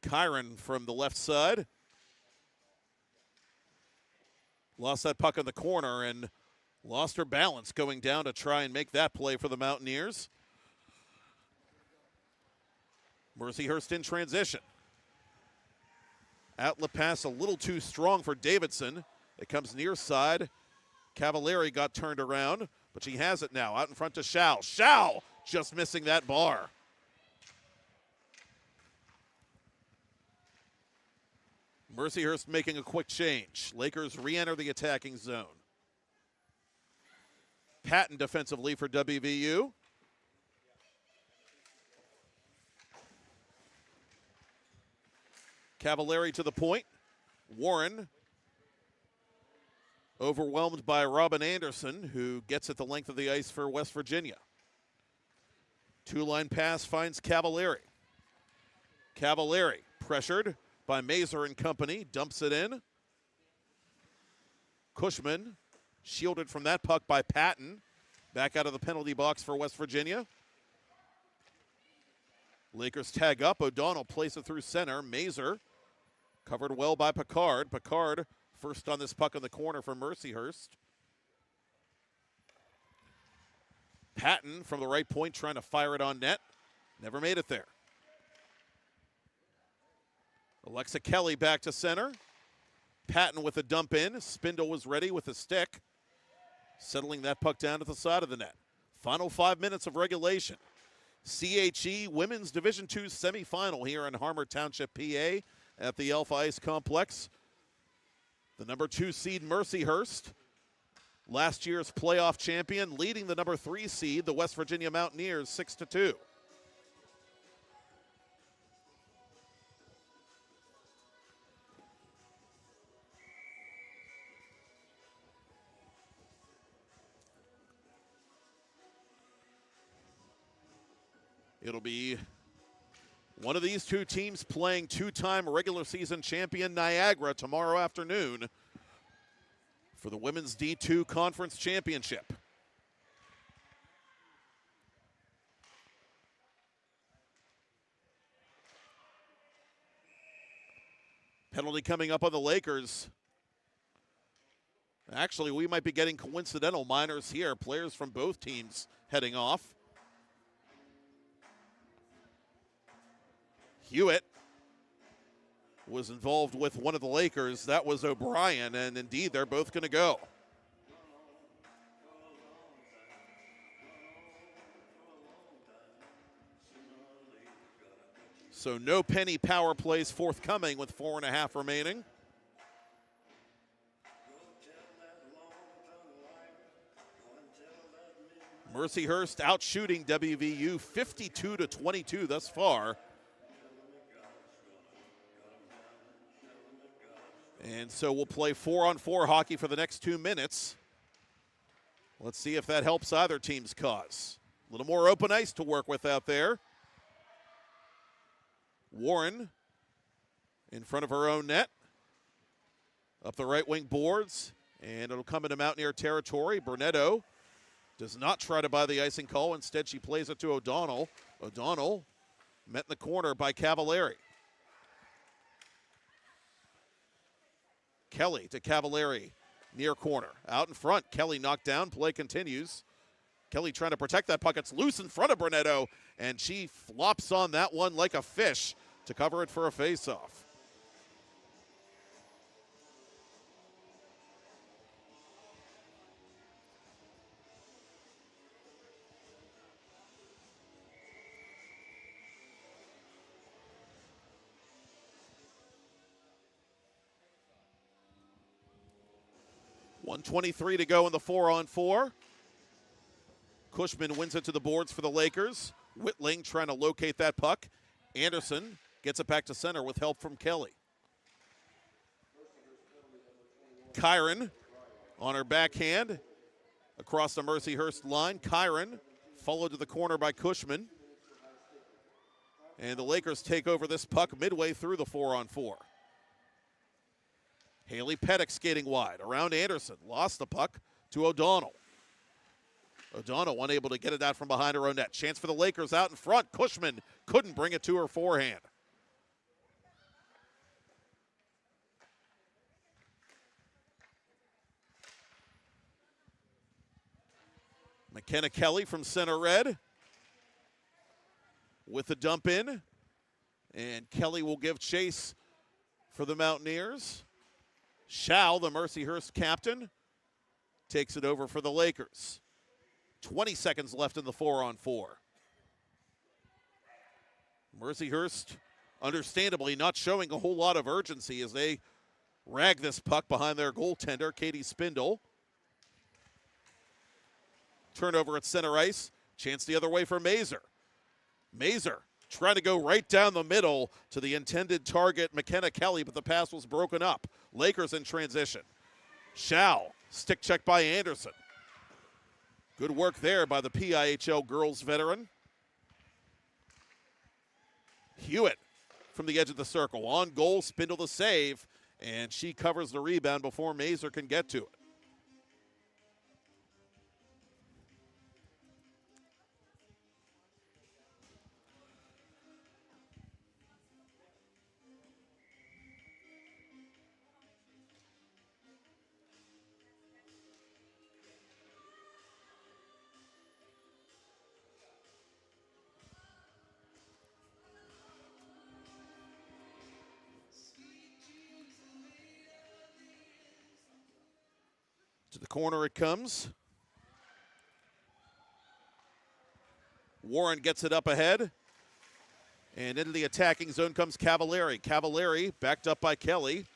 Kyron from the left side. Lost that puck in the corner and lost her balance going down to try and make that play for the Mountaineers. Mercyhurst in transition. Outlet pass a little too strong for Davidson. It comes near side. Cavalieri got turned around, but she has it now. Out in front to Schau. Schau just missing that bar. Mercyhurst making a quick change. Lakers re-enter the attacking zone. Patton defensively for WVU. Cavalieri to the point. Warren. Overwhelmed by Robin Anderson, who gets at the length of the ice for West Virginia. Two-line pass finds Cavallari. Cavallari, pressured by Mazur and company, dumps it in. Cushman, shielded from that puck by Patton. Back out of the penalty box for West Virginia. Lakers tag up. O'Donnell plays it through center. Mazur, covered well by Picard. Picard, first on this puck in the corner for Mercyhurst. Patton from the right point trying to fire it on net. Never made it there. Alexa Kelly back to center. Patton with a dump in. Spindle was ready with a stick. Settling that puck down to the side of the net. Final 5 minutes of regulation. CHE Women's Division II semifinal here in Harmer Township, PA at the Alpha Ice Complex. The number 2 seed Mercyhurst, last year's playoff champion, leading the number 3 seed, the West Virginia Mountaineers, 6-2. It'll be one of these two teams playing two-time regular season champion Niagara tomorrow afternoon for the Women's D2 Conference Championship. Penalty coming up on the Lakers. Actually, we might be getting coincidental minors here. Players from both teams heading off. Hewitt was involved with one of the Lakers. That was O'Brien, and indeed, they're both going to go. So no penny power plays forthcoming with 4.5 remaining. Mercyhurst out shooting WVU 52-22 thus far. And so we'll play 4-on-4 hockey for the next 2 minutes. Let's see if that helps either team's cause. A little more open ice to work with out there. Warren in front of her own net. Up the right wing boards, and it'll come into Mountaineer territory. Burnetto does not try to buy the icing call. Instead, she plays it to O'Donnell. O'Donnell met in the corner by Cavallari. Kelly to Cavallari, near corner. Out in front, Kelly knocked down, play continues. Kelly trying to protect that puck. It's loose in front of Burnetto, and she flops on that one like a fish to cover it for a faceoff. .123 to go in the 4-on-4. Cushman wins it to the boards for the Lakers. Whitling trying to locate that puck. Anderson gets it back to center with help from Kelly. Kyron on her backhand across the Mercyhurst line. Kyron followed to the corner by Cushman. And the Lakers take over this puck midway through the 4-on-4. Haley Pettick skating wide around Anderson. Lost the puck to O'Donnell. O'Donnell unable to get it out from behind her own net. Chance for the Lakers out in front. Cushman couldn't bring it to her forehand. McKenna Kelly from center red with the dump in. And Kelly will give chase for the Mountaineers. Schau, the Mercyhurst captain, takes it over for the Lakers. 20 seconds left in the 4-on-4. Mercyhurst, understandably, not showing a whole lot of urgency as they rag this puck behind their goaltender, Katie Spindle. Turnover at center ice. Chance the other way for Mazur. Mazur trying to go right down the middle to the intended target, McKenna Kelly, but the pass was broken up. Lakers in transition. Schau Stick check by Anderson. Good work there by the PIHL girls veteran. Hewitt from the edge of the circle. On goal, Spindle the save, and she covers the rebound before Mazer can get to it. To the corner it comes. Warren gets it up ahead. And into the attacking zone comes Cavallari. Cavallari backed up by Kelly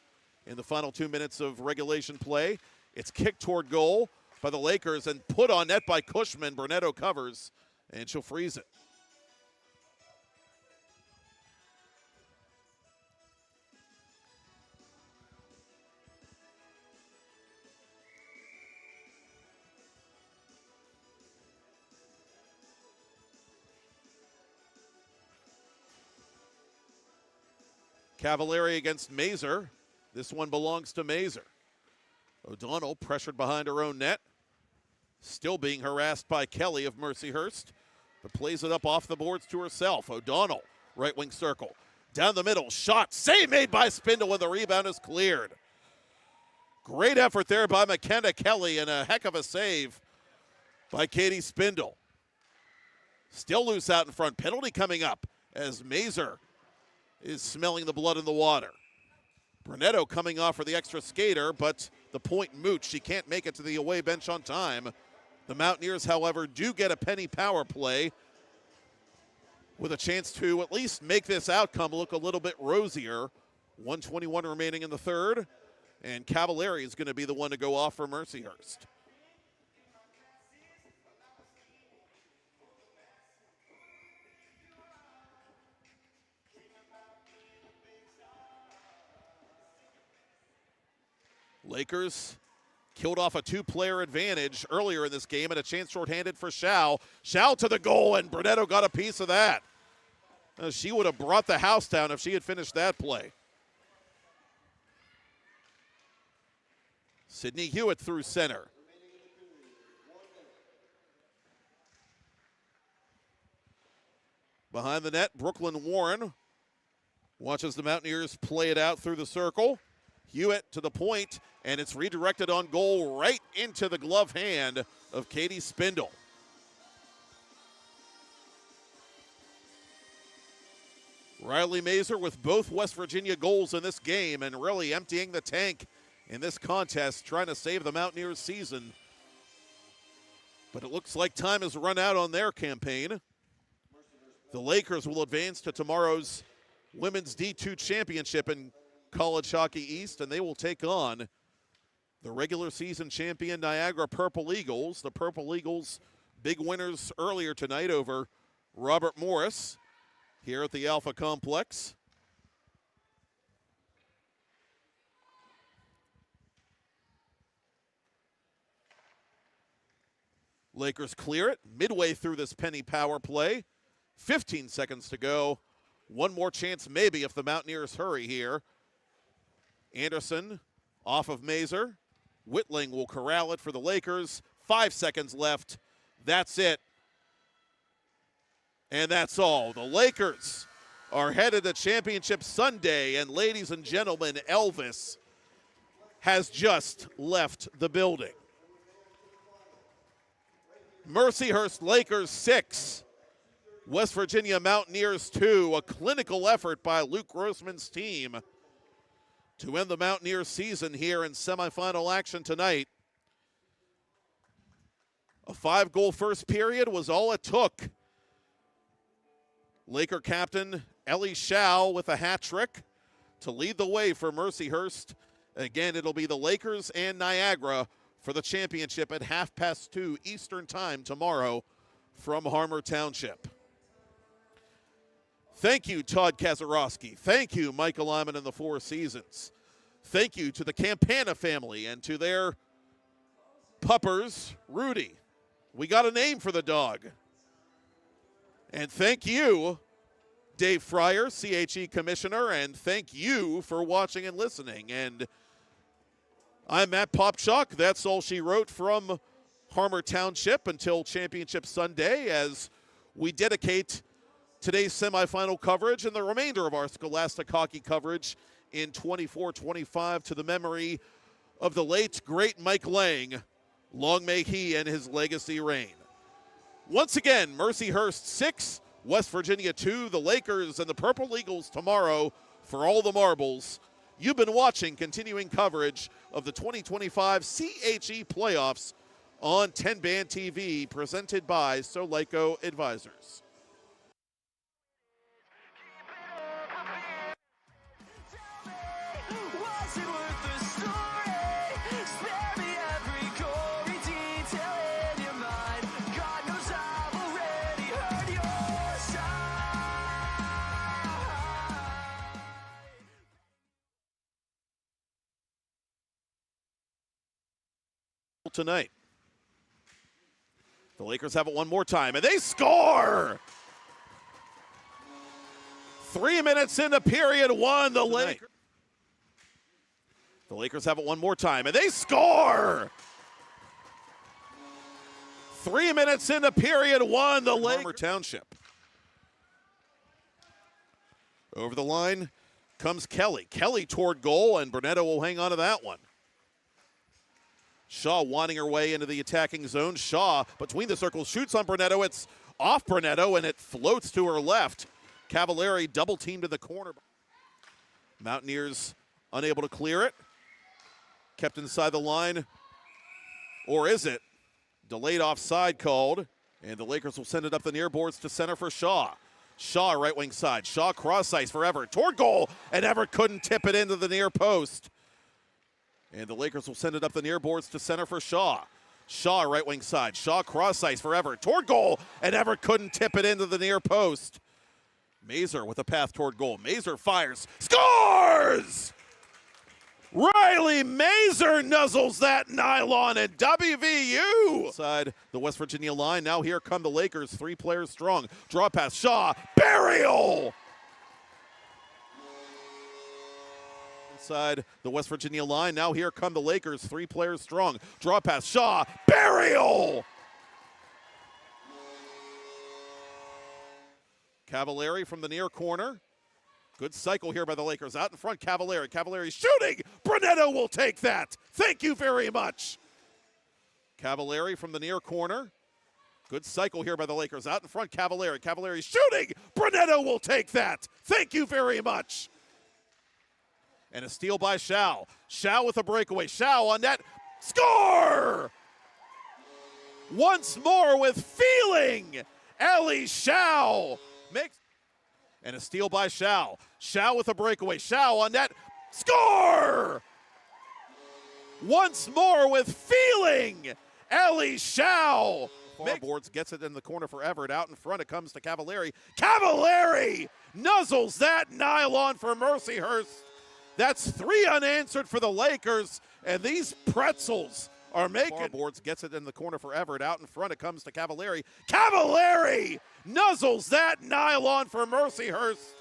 in the final 2 minutes of regulation play. It's kicked toward goal by the Lakers and put on net by Cushman. Brunetto covers, and she'll freeze it. Cavallari against Mazer. This one belongs to Mazer. O'Donnell pressured behind her own net. Still being harassed by Kelly of Mercyhurst, but plays it up off the boards to herself. O'Donnell, right wing circle. Down the middle, shot, save made by Spindle when the rebound is cleared. Great effort there by McKenna Kelly and a heck of a save by Katie Spindle. Still loose out in front. Penalty coming up as Mazer is smelling the blood in the water. Brunetto coming off for the extra skater, but the point moot. She can't make it to the away bench on time. The Mountaineers, however, do get a penny power play with a chance to at least make this outcome look a little bit rosier. 1:21 remaining in the third, and Cavallari is going to be the one to go off for Mercyhurst. Lakers killed off a two-player advantage earlier in this game and a chance shorthanded for Schau. Schau to the goal, and Brunetto got a piece of that. She would have brought the house down if she had finished that play. Sydney Hewitt through center. Behind the net, Brooklyn Warren watches the Mountaineers play it out through the circle. Hewitt to the point, and it's redirected on goal right into the glove hand of Katie Spindle. Riley Mazer with both West Virginia goals in this game and really emptying the tank in this contest, trying to save the Mountaineers' season. But it looks like time has run out on their campaign. The Lakers will advance to tomorrow's Women's D2 Championship in College Hockey East, and they will take on the regular season champion Niagara Purple Eagles. The Purple Eagles, big winners earlier tonight over Robert Morris here at the Alpha Complex. Lakers clear it midway through this penny power play. 15 seconds to go. One more chance maybe if the Mountaineers hurry here. Anderson off of Mazer. Whitling will corral it for the Lakers. 5 seconds left. That's it. And that's all. The Lakers are headed to Championship Sunday. And ladies and gentlemen, Elvis has just left the building. Mercyhurst Lakers 6. West Virginia Mountaineers 2. A clinical effort by Luke Grossman's team to end the Mountaineers season here in semifinal action tonight. A 5-goal first period was all it took. Laker captain Ellie Schau with a hat trick to lead the way for Mercyhurst. Again, it'll be the Lakers and Niagara for the championship at 2:30 Eastern Time tomorrow from Harmer Township. Thank you, Todd Kazarowski. Thank you, Michael Lyman and the Four Seasons. Thank you to the Campana family and to their Puppers, Rudy. We got a name for the dog. And thank you, Dave Fryer, CHE Commissioner, and thank you for watching and listening. And I'm Matt Popchock. That's all she wrote from Harmer Township until Championship Sunday as we dedicate today's semifinal coverage and the remainder of our Scholastic hockey coverage in 24-25 to the memory of the late, great Mike Lang. Long may he and his legacy reign. Once again, Mercyhurst 6, West Virginia 2, the Lakers and the Purple Eagles tomorrow for all the marbles. You've been watching continuing coverage of the 2025 CHE playoffs on TenbandTV, presented by Soleco Advisors. Was it worth the story? Spare me every gory detail in your mind. God knows I've already heard your side. Tonight, the Lakers have it one more time, and they score! 3 minutes into period one, the Lakers have it one more time, and they score! 3 minutes into period one, the Lakers. Township. Over the line comes Kelly. Kelly toward goal, and Brunetto will hang on to that one. Shaw winding her way into the attacking zone. Shaw between the circles shoots on Brunetto. It's off Brunetto, and it floats to her left. Cavallari double teamed in the corner. Mountaineers unable to clear it. Kept inside the line. Or is it? Delayed offside called. And the Lakers will send it up the near boards to center for Shaw. Shaw right wing side. Shaw cross ice for Everett. Toward goal. And Everett couldn't tip it into the near post. And the Lakers will send it up the near boards to center for Shaw. Shaw right wing side. Shaw cross ice for Everett. Toward goal. And Everett couldn't tip it into the near post. Mazer with a path toward goal. Mazer fires. Scores! Riley Mazer nuzzles that nylon and WVU. Side the West Virginia line. Now here come the Lakers. 3 players strong. Draw pass. Shaw. Burial! Inside the West Virginia line. Now here come the Lakers. 3 players strong. Draw pass. Shaw. Burial! Cavallari from the near corner. Good cycle here by the Lakers. Out in front, Cavallari. Cavallari shooting. Brunetto will take that. Thank you very much. Cavallari from the near corner. Good cycle here by the Lakers. Out in front, Cavallari. Cavallari shooting. Brunetto will take that. Thank you very much. And a steal by Shao. Shao with a breakaway. Shao on net. Score! Once more with feeling. Ellie Shao makes. And a steal by Shao. Shao with a breakaway. Shao on net. Score! Once more with feeling. Ellie Shao. Far boards gets it in the corner for Everett. Out in front it comes to Cavallari. Cavallari nuzzles that nylon for Mercyhurst. That's 3 unanswered for the Lakers. And these pretzels are making. Far boards gets it in the corner for Everett. Out in front it comes to Cavallari. Cavallari nuzzles that nylon for Mercyhurst.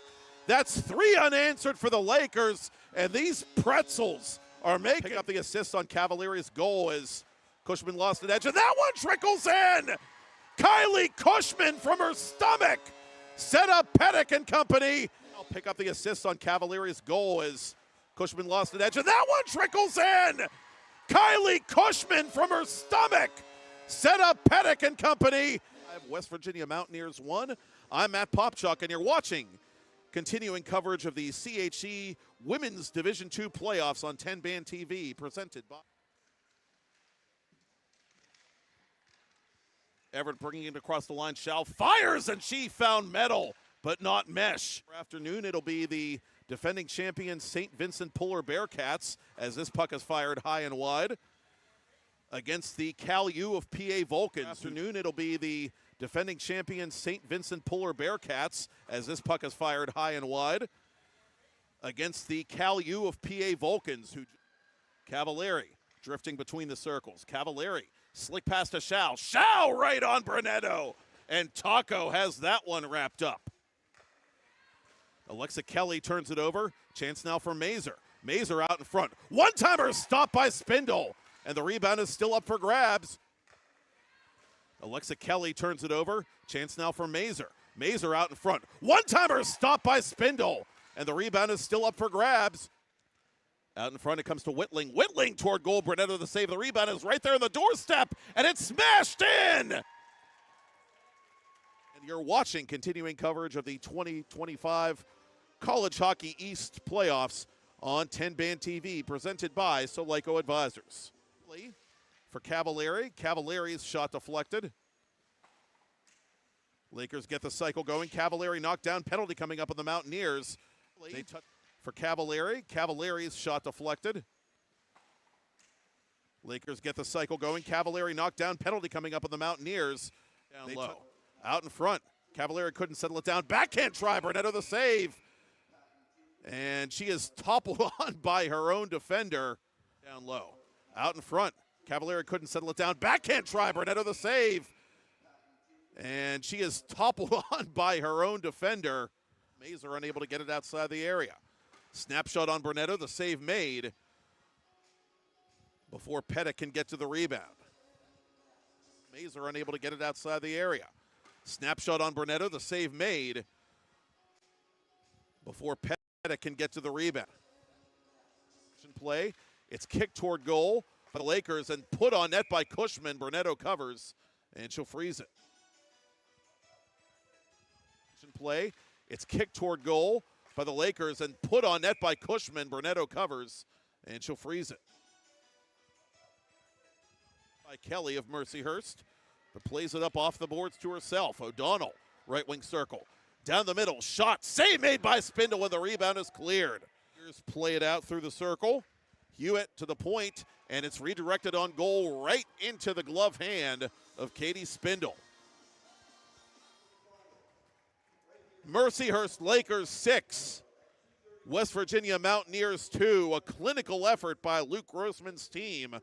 That's 3 unanswered for the Lakers. And these pretzels are making. Pick up the assist on Cavallari's goal as Cushman lost an edge. And that one trickles in. Kylie Cushman from her stomach set up Pettick and company. I'll pick up the assist on Cavallari's goal as Cushman lost an edge. And that one trickles in. Kylie Cushman from her stomach set up Pettick and company. West Virginia Mountaineers 1. I'm Matt Popchock, and you're watching continuing coverage of the CHE Women's Division II playoffs on TenbandTV, presented by Everett bringing it across the line. Shao fires, and she found metal, but not mesh. Afternoon, it'll be the defending champion St. Vincent Polar Bearcats as this puck is fired high and wide against the Cal U of PA Vulcans. Afternoon, it'll be the defending champion St. Vincent Polar Bearcats as this puck is fired high and wide against the Cal U of PA Vulcans. Who Cavallari drifting between the circles. Cavallari, slick pass to Shao. Shao right on Brunetto. And Taco has that one wrapped up. Alexa Kelly turns it over. Chance now for Mazer. Mazer out in front. One-timer stopped by Spindle. And the rebound is still up for grabs. Alexa Kelly turns it over. Chance now for Mazer. Mazer out in front. One-timer stopped by Spindle. And the rebound is still up for grabs. Out in front it comes to Whitling. Whitling toward goal. Brunetto the save. The rebound is right there on the doorstep. And it's smashed in! And you're watching continuing coverage of the 2025 College Hockey East playoffs on TenbandTV, presented by Soleco Advisors. For Cavallari. Cavallari's shot deflected. Lakers get the cycle going. Cavallari knocked down. Penalty coming up on the Mountaineers. For Cavallari. Cavallari's shot deflected. Lakers get the cycle going. Cavallari knocked down. Penalty coming up on the Mountaineers. Down low. Out in front. Cavallari couldn't settle it down. Backhand try. Brunetto the save. And she is toppled on by her own defender. Down low. Out in front. Cavallari couldn't settle it down. Backhand try. Brunetto the save. And she is toppled on by her own defender. Mazer unable to get it outside the area. Snapshot on Brunetto. The save made before Pettit can get to the rebound. Mazer unable to get it outside the area. Snapshot on Brunetto. The save made before Pettit can get to the rebound. Play. It's kicked toward goal by the Lakers and put on net by Cushman. Brunetto covers, and she'll freeze it. Play. It's kicked toward goal by the Lakers and put on net by Cushman. Brunetto covers, and she'll freeze it. By Kelly of Mercyhurst, but plays it up off the boards to herself. O'Donnell, right wing circle. Down the middle, shot, save made by Spindle, and the rebound is cleared. Here's play it out through the circle. Hewitt to the point, and it's redirected on goal right into the glove hand of Katie Spindle. Mercyhurst Lakers 6, West Virginia Mountaineers 2. A clinical effort by Luke Grossman's team.